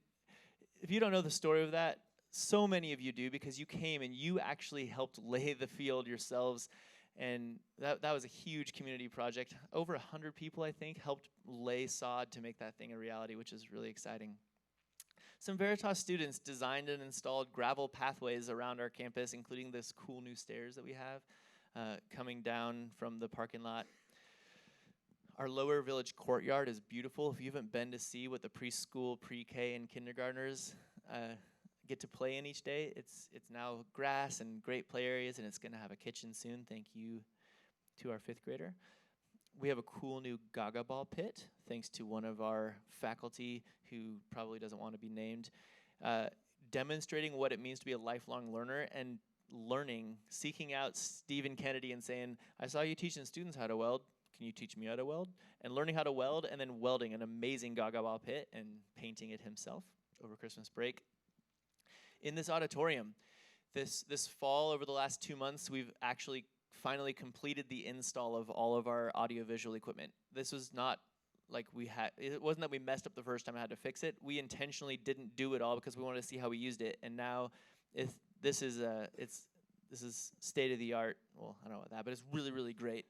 if you don't know the story of that, so many of you do, because you came and you actually helped lay the field yourselves. And that was a huge community project. Over 100 people, I think, helped lay sod to make that thing a reality, which is really exciting. Some Veritas students designed and installed gravel pathways around our campus, including this cool new stairs that we have coming down from the parking lot. Our lower village courtyard is beautiful. If you haven't been to see what the preschool, pre-K, and kindergartners get to play in each day, it's now grass and great play areas, and it's going to have a kitchen soon. Thank you to our 5th grader. We have a cool new Gaga ball pit, thanks to one of our faculty who probably doesn't want to be named, demonstrating what it means to be a lifelong learner and seeking out Stephen Kennedy and saying, I saw you teaching students how to weld. Can you teach me how to weld? And learning how to weld, and then welding an amazing Gaga ball pit and painting it himself over Christmas break. In this auditorium, this fall, over the last 2 months, we've actually finally completed the install of all of our audiovisual equipment. This was not like it wasn't that we messed up the first time and had to fix it. We intentionally didn't do it all because we wanted to see how we used it. And now this is state of the art. Well, I don't know about that, but it's really, really great.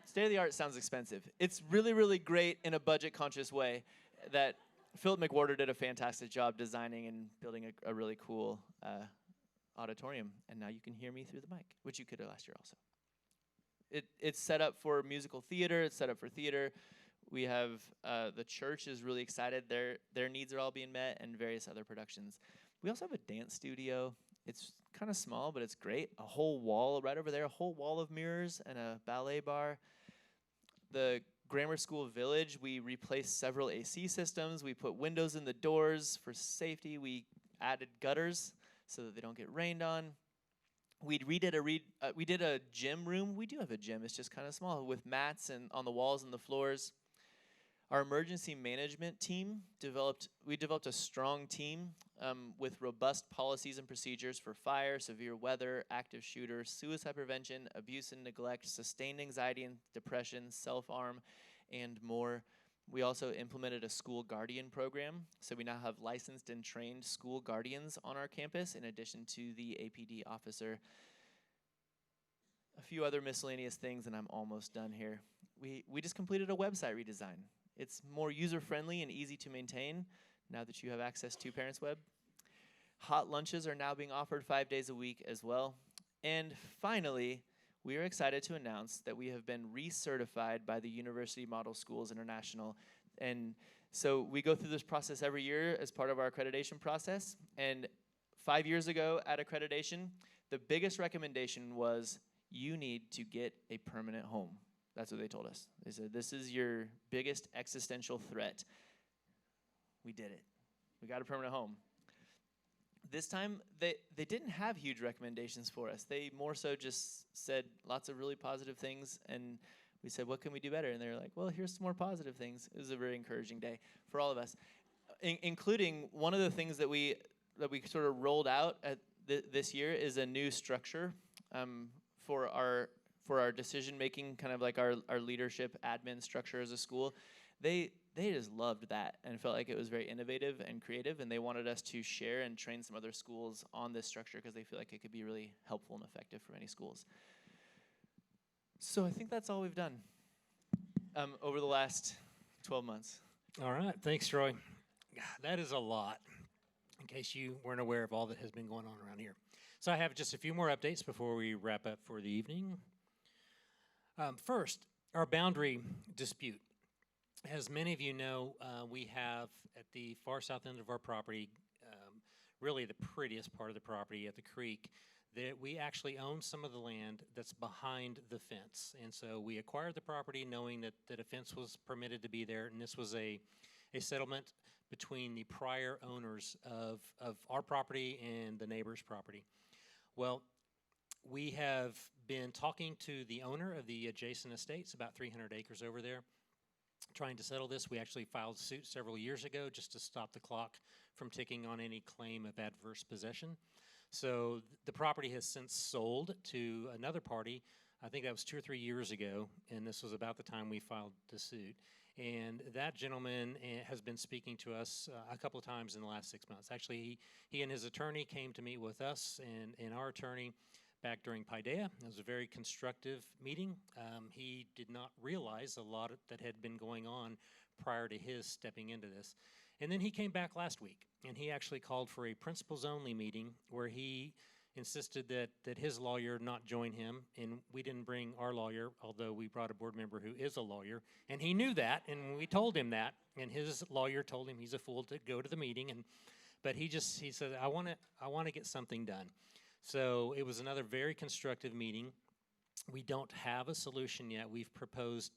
State of the art sounds expensive. It's really, really great in a budget conscious way. That Philip McWhorter did a fantastic job designing and building a really cool auditorium. And now you can hear me through the mic, which you could have last year also. It's set up for musical theater. It's set up for theater. We have the church is really excited. Their needs are all being met, and various other productions. We also have a dance studio. It's kind of small, but it's great. A whole wall right over there, a whole wall of mirrors and a ballet bar. The grammar school village, we replaced several AC systems. We put windows in the doors for safety. We added gutters so that they don't get rained on. We did a gym room. We do have a gym. It's just kind of small with mats and on the walls and the floors. Our emergency management team developed a strong team with robust policies and procedures for fire, severe weather, active shooter, suicide prevention, abuse and neglect, sustained anxiety and depression, self-harm, and more. We also implemented a school guardian program, so we now have licensed and trained school guardians on our campus in addition to the APD officer. A few other miscellaneous things, and I'm almost done here. We just completed a website redesign. It's more user-friendly and easy to maintain now that you have access to Parents Web. Hot lunches are now being offered 5 days a week as well. And finally, we are excited to announce that we have been recertified by the University Model Schools International. And so we go through this process every year as part of our accreditation process. And 5 years ago at accreditation, the biggest recommendation was you need to get a permanent home. That's what they told us. They said, this is your biggest existential threat. We did it. We got a permanent home. This time, they didn't have huge recommendations for us. They more so just said lots of really positive things, and we said, what can we do better? And they were like, well, here's some more positive things. It was a very encouraging day for all of us, including one of the things that we sort of rolled out at this year is a new structure for our decision-making, kind of like our leadership admin structure as a school. They just loved that and felt like it was very innovative and creative, and they wanted us to share and train some other schools on this structure because they feel like it could be really helpful and effective for many schools. So I think that's all we've done over the last 12 months. All right. Thanks, Troy. God, that is a lot, in case you weren't aware of all that has been going on around here. So I have just a few more updates before we wrap up for the evening. First, our boundary dispute. As many of you know, we have at the far south end of our property, really the prettiest part of the property at the creek, that we actually own some of the land that's behind the fence. And so we acquired the property knowing that a fence was permitted to be there, and this was a settlement between the prior owners of our property and the neighbor's property. Well, we have been talking to the owner of the adjacent estates, about 300 acres over there, trying to settle this. We actually filed suit several years ago just to stop the clock from ticking on any claim of adverse possession. So the property has since sold to another party. I think that was 2 or 3 years ago, and this was about the time we filed the suit. And that gentleman has been speaking to us a couple of times in the last 6 months. Actually, he and his attorney came to meet with us and our attorney back during Paideia. It was a very constructive meeting. He did not realize a lot that had been going on prior to his stepping into this. And then he came back last week, and he actually called for a principals-only meeting where he insisted that his lawyer not join him, and we didn't bring our lawyer, although we brought a board member who is a lawyer, and he knew that, and we told him that, and his lawyer told him he's a fool to go to the meeting, but he said, I want to get something done. So it was another very constructive meeting. We don't have a solution yet. We've proposed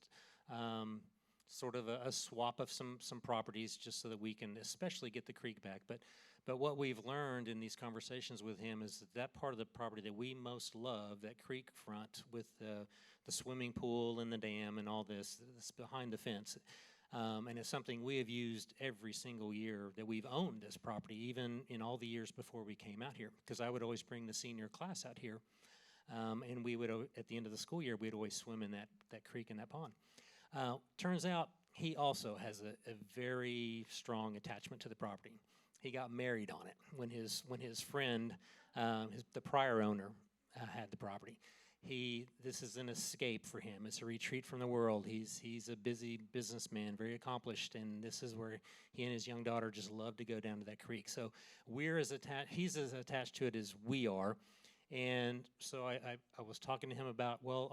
sort of a swap of some properties just so that we can especially get the creek back. But what we've learned in these conversations with him is that part of the property that we most love, that creek front with the swimming pool and the dam and all this, that's behind the fence. And it's something we have used every single year that we've owned this property, even in all the years before we came out here, because I would always bring the senior class out here. And we would, at the end of the school year, we'd always swim in that creek and that pond. Turns out he also has a very strong attachment to the property. He got married on it when his friend, the prior owner, had the property. This is an escape for him. It's a retreat from the world. He's a busy businessman, very accomplished, and this is where he and his young daughter just love to go down to that creek. So he's as attached to it as we are. And so I was talking to him about, well,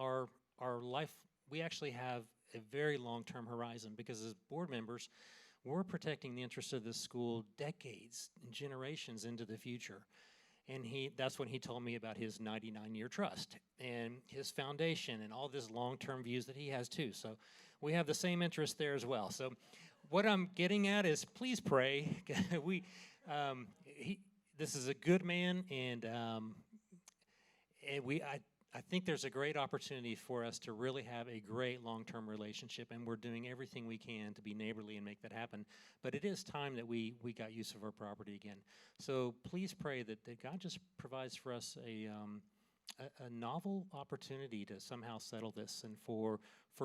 our life, we actually have a very long-term horizon, because as board members, we're protecting the interests of this school decades and generations into the future. And that's when he told me about his 99-year trust and his foundation and all this long-term views that he has too. So we have the same interest there as well. So what I'm getting at is, please pray. This is a good man, and I think there's a great opportunity for us to really have a great long-term relationship, and we're doing everything we can to be neighborly and make that happen. But it is time that we got use of our property again. So please pray that God just provides for us a novel opportunity to somehow settle this, and for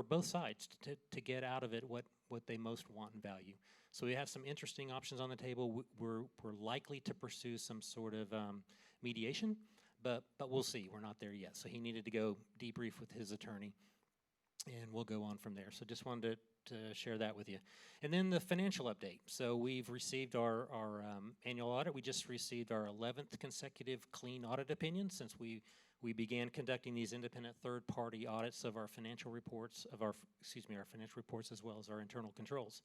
both sides to get out of it what they most want and value. So we have some interesting options on the table. We're likely to pursue some sort of mediation. But we'll see. We're not there yet. So he needed to go debrief with his attorney, and we'll go on from there. So just wanted to share that with you. And then the financial update. So we've received our annual audit. We just received our 11th consecutive clean audit opinion since we began conducting these independent third-party audits of our financial reports, our financial reports as well as our internal controls.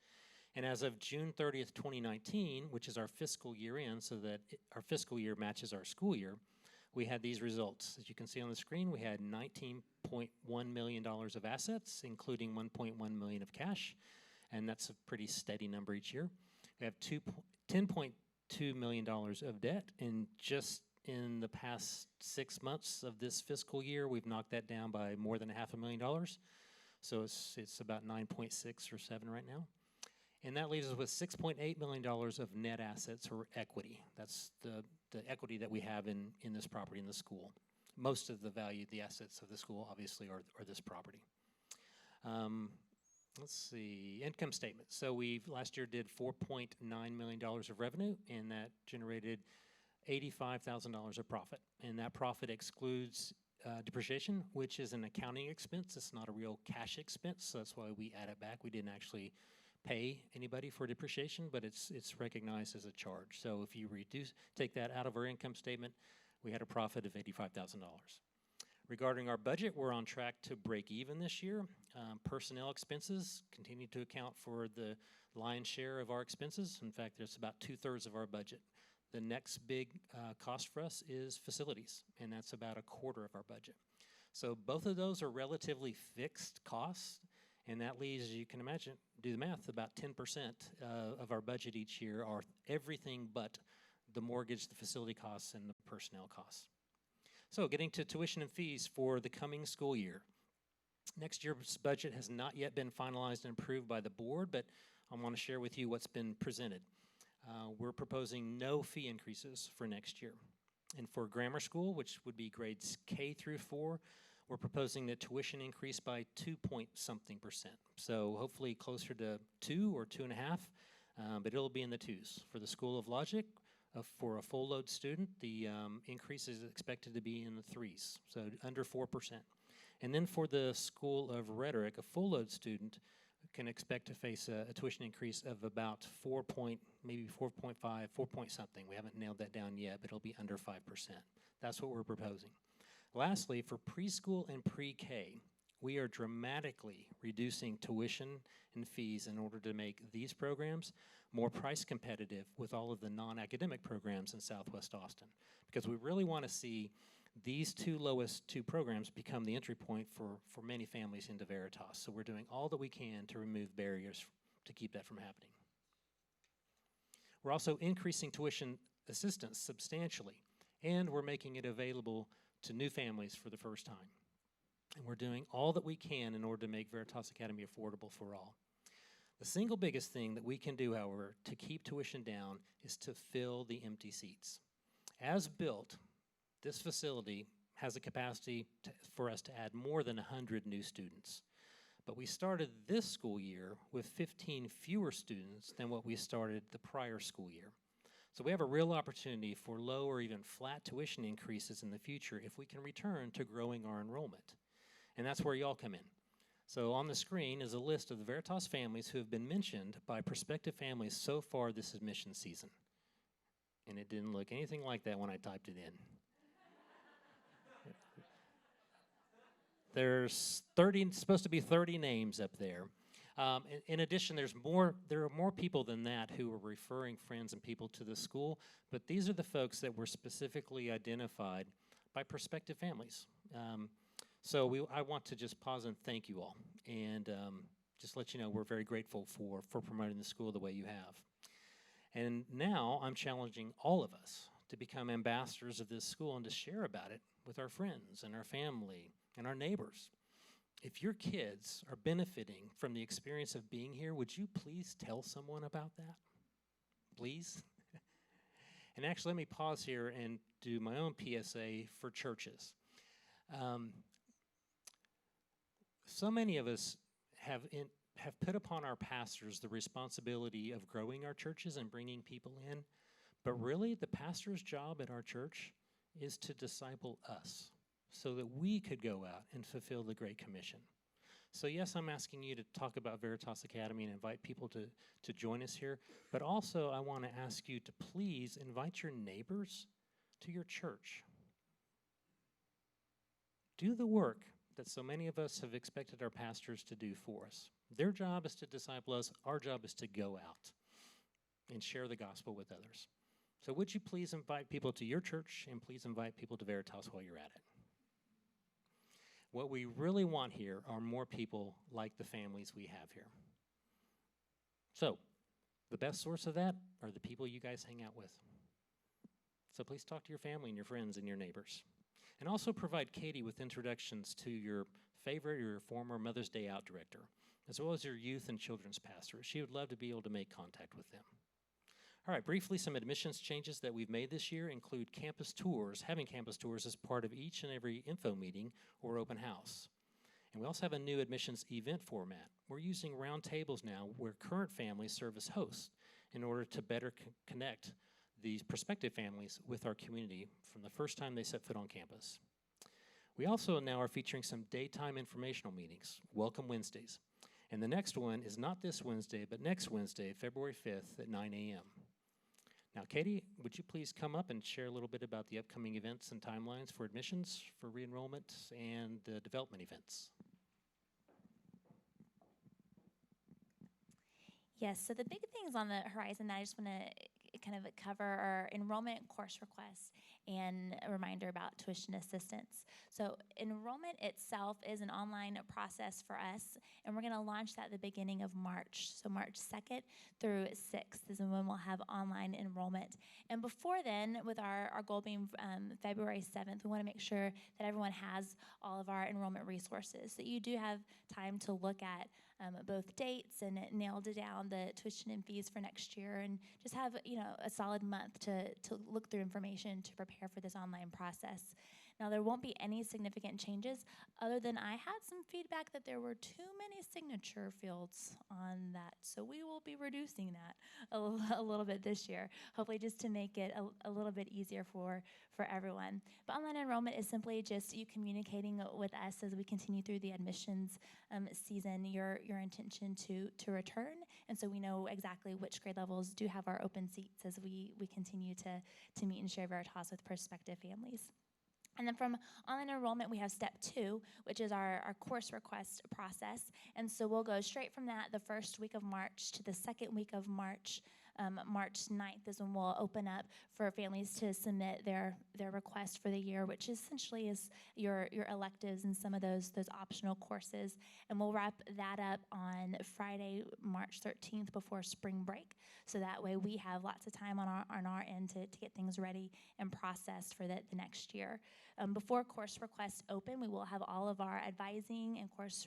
And as of June 30th, 2019, which is our fiscal year end, so that our fiscal year matches our school year, we had these results. As you can see on the screen, we had $19.1 million of assets, including $1.1 million of cash, and that's a pretty steady number each year. We have $10.2 million of debt, and just in the past 6 months of this fiscal year, we've knocked that down by more than $500,000. So it's about 9.6 or 7 right now. And that leaves us with $6.8 million of net assets, or equity. That's the equity that we have in this property in the school. Most of the value, the assets of the school, obviously, are this property. Let's see, income statement. So we last year did $4.9 million of revenue, and that generated $85,000 of profit. And that profit excludes depreciation, which is an accounting expense. It's not a real cash expense, so that's why we add it back. We didn't actually pay anybody for depreciation, but it's recognized as a charge. So if you take that out of our income statement, we had a profit of $85,000. Regarding our budget, we're on track to break even this year. Personnel expenses continue to account for the lion's share of our expenses. In fact, there's about 2/3 of our budget The next big cost for us is facilities, and that's about a quarter of our budget. So both of those are relatively fixed costs, and that leaves, as you can imagine, do the math, about 10% of our budget each year are everything but the mortgage, the facility costs, and the personnel costs. So getting to tuition and fees for the coming school year. Next year's budget has not yet been finalized and approved by the board, but I want to share with you what's been presented. We're proposing no fee increases for next year. And for grammar school, which would be grades K through 4, we're proposing the tuition increase by 2-point-something%. So hopefully closer to 2 or 2.5, but it'll be in the 2s. For the School of Logic, for a full load student, the increase is expected to be in the 3s, so under 4%. And then for the School of Rhetoric, a full load student can expect to face a tuition increase of about 4.5, 4 point something. We haven't nailed that down yet, but it'll be under 5%. That's what we're proposing. Lastly, for preschool and pre-K, we are dramatically reducing tuition and fees in order to make these programs more price competitive with all of the non-academic programs in Southwest Austin, because we really want to see these lowest two programs become the entry point for many families into Veritas. So we're doing all that we can to remove barriers to keep that from happening. We're also increasing tuition assistance substantially, and we're making it available to new families for the first time. And we're doing all that we can in order to make Veritas Academy affordable for all. The single biggest thing that we can do, however, to keep tuition down is to fill the empty seats. As built, this facility has a capacity for us to add more than 100 new students. But we started this school year with 15 fewer students than what we started the prior school year. So we have a real opportunity for low or even flat tuition increases in the future if we can return to growing our enrollment. And that's where y'all come in. So on the screen is a list of the Veritas families who have been mentioned by prospective families so far this admission season. And it didn't look anything like that when I typed it in. There's supposed to be 30 names up there. In addition, there are more people than that who are referring friends and people to the school, but these are the folks that were specifically identified by prospective families. I want to just pause and thank you all, and just let you know we're very grateful for promoting the school the way you have. And now I'm challenging all of us to become ambassadors of this school and to share about it with our friends and our family and our neighbors. If your kids are benefiting from the experience of being here, would you please tell someone about that? Please? And actually, let me pause here and do my own PSA for churches. So many of us have put upon our pastors the responsibility of growing our churches and bringing people in, but really the pastor's job at our church is to disciple us so that we could go out and fulfill the Great Commission. So yes, I'm asking you to talk about Veritas Academy and invite people to join us here, but also I want to ask you to please invite your neighbors to your church. Do the work that so many of us have expected our pastors to do for us. Their job is to disciple us. Our job is to go out and share the gospel with others. So would you please invite people to your church, and please invite people to Veritas while you're at it. What we really want here are more people like the families we have here. So the best source of that are the people you guys hang out with. So please talk to your family and your friends and your neighbors. And also provide Katie with introductions to your favorite or your former Mother's Day Out director, as well as your youth and children's pastor. She would love to be able to make contact with them. All right, briefly, some admissions changes that we've made this year include campus tours, having campus tours as part of each and every info meeting or open house. And we also have a new admissions event format. We're using round tables now where current families serve as hosts in order to better connect these prospective families with our community from the first time they set foot on campus. We also now are featuring some daytime informational meetings, Welcome Wednesdays. And the next one is not this Wednesday, but next Wednesday, February 5th at 9 a.m. Now, Katie, would you please come up and share a little bit about the upcoming events and timelines for admissions, for re-enrollment, and the development events? Yes, so the big things on the horizon that I just want to kind of cover our enrollment, course requests, and a reminder about tuition assistance. So enrollment itself is an online process for us, and we're going to launch that at the beginning of March. So March 2nd through 6th is when we'll have online enrollment. And before then, with our goal being February 7th, we want to make sure that everyone has all of our enrollment resources, that you do have time to look at both dates and nail down the tuition and fees for next year, and just have a solid month to look through information to prepare for this online process. Now, there won't be any significant changes other than I had some feedback that there were too many signature fields on that. So we will be reducing that a little bit this year, hopefully just to make it a little bit easier for everyone. But online enrollment is simply just you communicating with us as we continue through the admissions season, your intention to return. And so we know exactly which grade levels do have our open seats as we continue to meet and share Veritas with prospective families. And then from online enrollment, we have step 2, which is our course request process. And so we'll go straight from that the first week of March to the second week of March. March 9th is when we'll open up for families to submit their request for the year, which essentially is your electives and some of those optional courses. And we'll wrap that up on Friday, March 13th before spring break. So that way we have lots of time on our end to get things ready and processed for the next year. Before course requests open, we will have all of our advising and course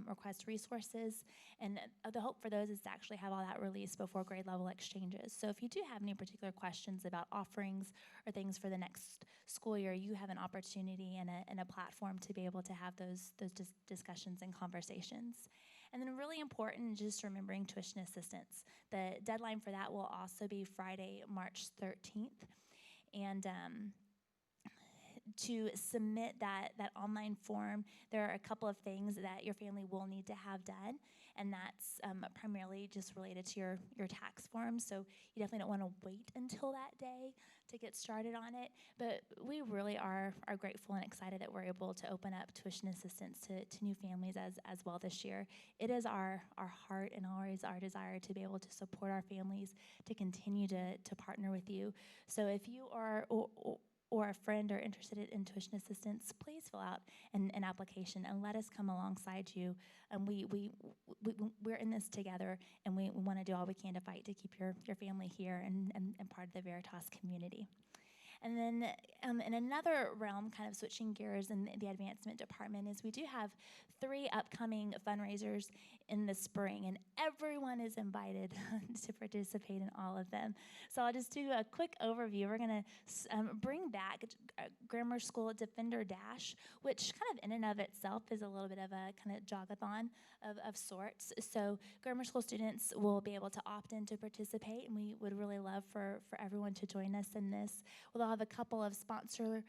request resources. And the hope for those is to actually have all that released before grade level exchanges. So if you do have any particular questions about offerings or things for the next school year, you have an opportunity and a platform to be able to have those discussions and conversations. And then really important, just remembering tuition assistance. The deadline for that will also be Friday, March 13th. And to submit that online form, there are a couple of things that your family will need to have done, and that's primarily just related to your tax form. So you definitely don't want to wait until that day to get started on it. But we really are grateful and excited that we're able to open up tuition assistance to new families as well this year. It is our heart and always our desire to be able to support our families, to continue to partner with you. So if you are or a friend are interested in tuition assistance, please fill out an application and let us come alongside you. We're in this together, and we want to do all we can to fight to keep your family here and part of the Veritas community. And then in another realm, kind of switching gears in the advancement department, is we do have 3 upcoming fundraisers in the spring, and everyone is invited to participate in all of them. So I'll just do a quick overview. We're going to bring back Grammar School Defender Dash, which kind of in and of itself is a little bit of a kind of jogathon of sorts. So grammar school students will be able to opt in to participate, and we would really love for everyone to join us in this. We'll have a couple of sponsor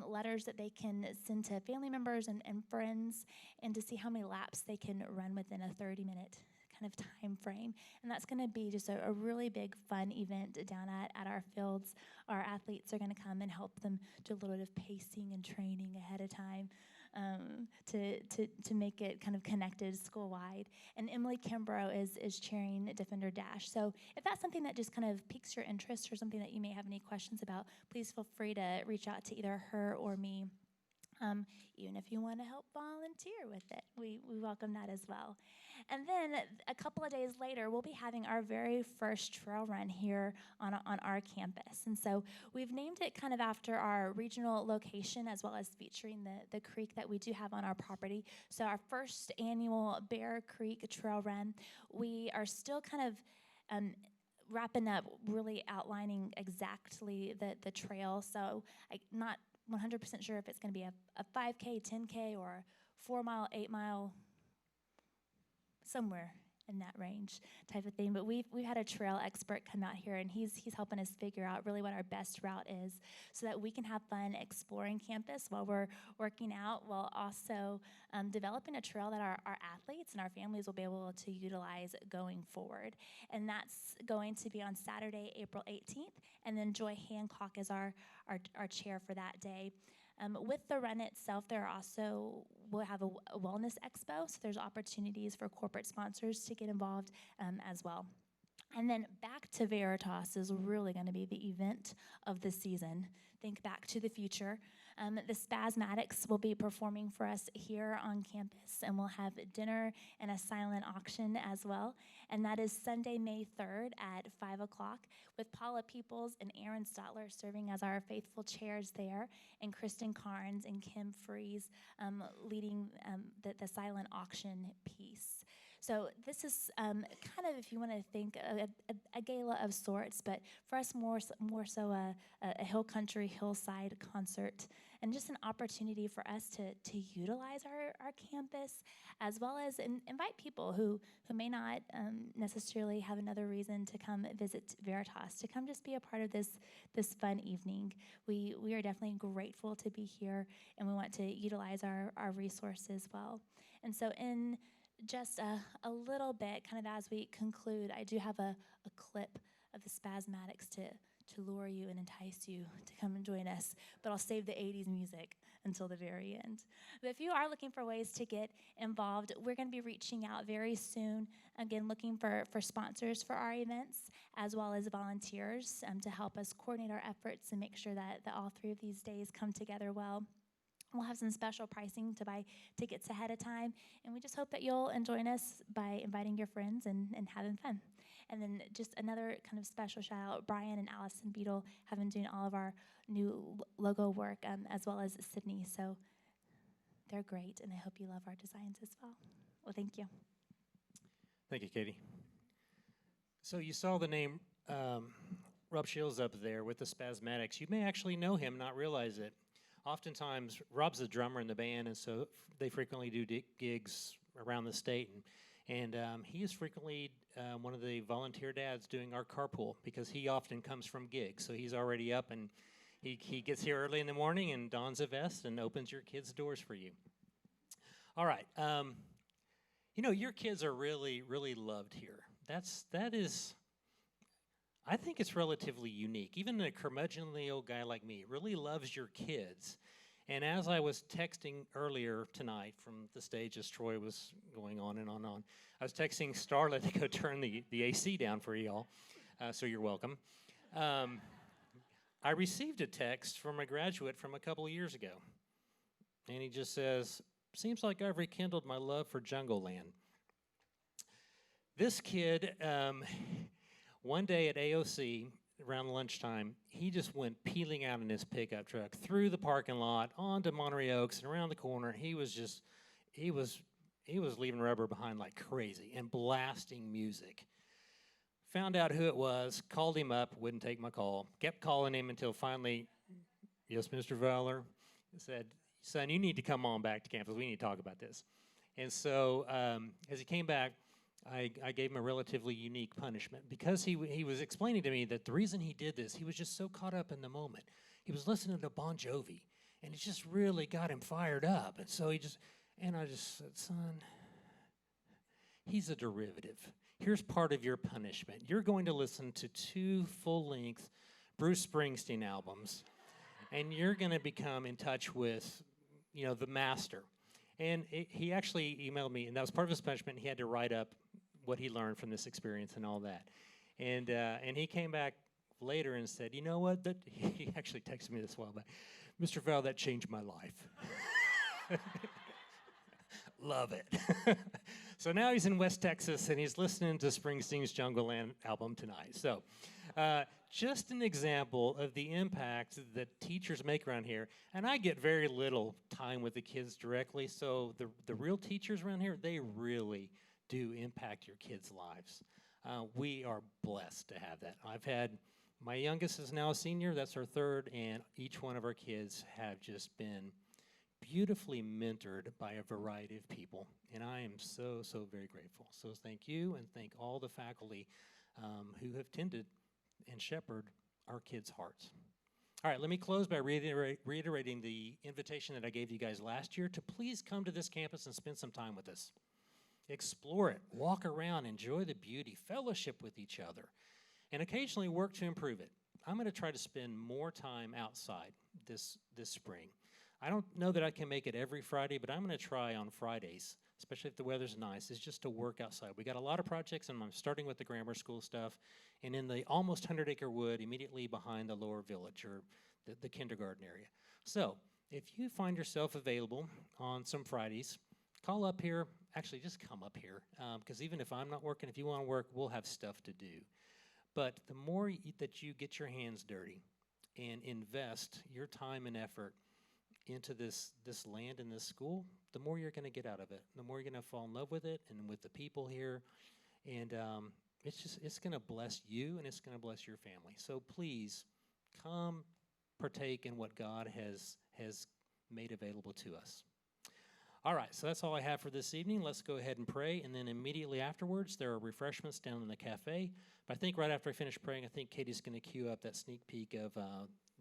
letters that they can send to family members and friends, and to see how many laps they can run within a 30-minute kind of time frame. And that's going to be just a really big fun event down at our fields. Our athletes are going to come and help them do a little bit of pacing and training ahead of time to make it kind of connected school-wide. And Emily Kimbrough is chairing Defender Dash. So if that's something that just kind of piques your interest or something that you may have any questions about, please feel free to reach out to either her or me. Even if you want to help volunteer with it, we welcome that as well. And then a couple of days later, we'll be having our very first trail run here on our campus. And so we've named it kind of after our regional location, as well as featuring the creek that we do have on our property. So our first annual Bear Creek Trail Run, we are still kind of wrapping up, really outlining exactly the trail. So I'm not 100% sure if it's going to be a 5K, 10K, or a 4-mile, 8-mile, somewhere in that range type of thing. But we've had a trail expert come out here, and he's helping us figure out really what our best route is, so that we can have fun exploring campus while we're working out, while also developing a trail that our athletes and our families will be able to utilize going forward. And that's going to be on Saturday, April 18th, and then Joy Hancock is our chair for that day. With the run itself, we'll have a wellness expo, so there's opportunities for corporate sponsors to get involved as well. And then Back to Veritas is really going to be the event of the season. Think back to the future. The Spasmatics will be performing for us here on campus, and we'll have dinner and a silent auction as well. And that is Sunday, May 3rd at 5 o'clock, with Paula Peoples and Aaron Stotler serving as our faithful chairs there, and Kristen Carnes and Kim Fries leading the silent auction piece. So this is kind of, if you want to think, a gala of sorts, but for us more so a hill country, hillside concert, and just an opportunity for us to utilize our campus, as well as invite people who may not necessarily have another reason to come visit Veritas, to come just be a part of this fun evening. We are definitely grateful to be here, and we want to utilize our resources well. And so in just a little bit, kind of as we conclude, I do have a clip of the Spasmatics to lure you and entice you to come and join us, but I'll save the 80s music until the very end. But if you are looking for ways to get involved, we're going to be reaching out very soon, again, looking for sponsors for our events, as well as volunteers to help us coordinate our efforts and make sure that all three of these days come together well. We'll have some special pricing to buy tickets ahead of time, and we just hope that you'll join us by inviting your friends and having fun. And then just another kind of special shout out, Brian and Allison Beadle have been doing all of our new logo work, as well as Sydney, so they're great, and I hope you love our designs as well. Well, thank you. Thank you, Katie. So you saw the name Rob Shields up there with the Spasmatics. You may actually know him, not realize it. Oftentimes, Rob's a drummer in the band, and so they frequently do gigs around the state. And he is frequently one of the volunteer dads doing our carpool, because he often comes from gigs. So he's already up, and he gets here early in the morning and dons a vest and opens your kids' doors for you. All right. Your kids are really, really loved here. That is... I think it's relatively unique. Even a curmudgeonly old guy like me really loves your kids. And as I was texting earlier tonight from the stage as Troy was going on and on, I was texting Starla to go turn the AC down for y'all, so you're welcome. I received a text from a graduate from a couple of years ago. And he just says, "Seems like I've rekindled my love for Jungle Land." This kid... one day at AOC, around lunchtime, he just went peeling out in his pickup truck, through the parking lot, onto Monterey Oaks, and around the corner. He was leaving rubber behind like crazy and blasting music. Found out who it was, called him up, wouldn't take my call, kept calling him until finally, "Yes, Mr. Fowler," said, "Son, you need to come on back to campus. We need to talk about this." And so as he came back, I gave him a relatively unique punishment, because he was explaining to me that the reason he did this, he was just so caught up in the moment. He was listening to Bon Jovi, and it just really got him fired up. And so I just said, "Son, he's a derivative. Here's part of your punishment. You're going to listen to 2 full-length Bruce Springsteen albums, and you're going to become in touch with, the master." And he actually emailed me, and that was part of his punishment. He had to write up what he learned from this experience and all that. And he came back later and said, "You know what?" He actually texted me this a while back. "Mr. Fowler, that changed my life." Love it. So now he's in West Texas, and he's listening to Springsteen's Jungle Land album tonight. So just an example of the impact that teachers make around here. And I get very little time with the kids directly, so the real teachers around here, they really do impact your kids' lives. We are blessed to have that. My youngest is now a senior, that's her third, and each one of our kids have just been beautifully mentored by a variety of people, and I am so, so very grateful. So thank you, and thank all the faculty who have tended and shepherded our kids' hearts. All right, let me close by reiterating the invitation that I gave you guys last year to please come to this campus and spend some time with us. Explore it, walk around, enjoy the beauty, fellowship with each other, and occasionally work to improve it. I'm going to try to spend more time outside this spring. I don't know that I can make it every Friday, but I'm going to try on Fridays especially if the weather's nice, is just to work outside. We got a lot of projects, and I'm starting with the grammar school stuff, and in the almost 100-acre wood immediately behind the lower village, or the kindergarten area. So if you find yourself available on some Fridays, call up here. Actually, just come up here, because even if I'm not working, if you want to work, we'll have stuff to do. But the more that you get your hands dirty and invest your time and effort into this land and this school, the more you're going to get out of it. The more you're going to fall in love with it and with the people here. And it's going to bless you, and it's going to bless your family. So please come partake in what God has made available to us. All right, so that's all I have for this evening. Let's go ahead and pray, and then immediately afterwards, there are refreshments down in the cafe. But I think right after I finish praying, I think Katie's going to cue up that sneak peek of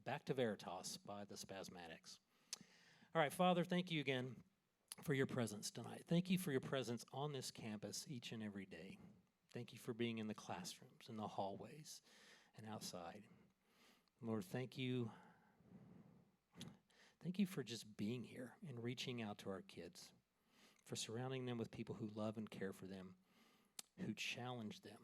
Back to Veritas by the Spasmatics. All right, Father, thank you again for your presence tonight. Thank you for your presence on this campus each and every day. Thank you for being in the classrooms, in the hallways, and outside. Lord, thank you. Thank you for just being here and reaching out to our kids, for surrounding them with people who love and care for them, who challenge them,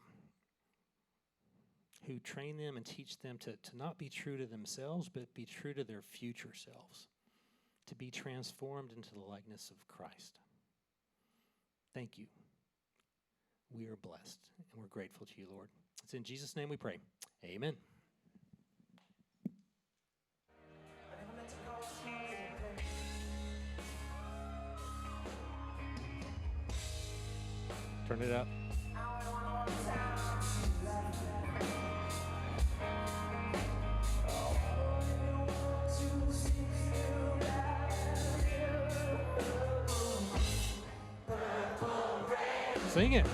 who train them and teach them to not be true to themselves, but be true to their future selves, to be transformed into the likeness of Christ. Thank you. We are blessed, and we're grateful to you, Lord. It's in Jesus' name we pray. Amen. Turn it up. Sing it.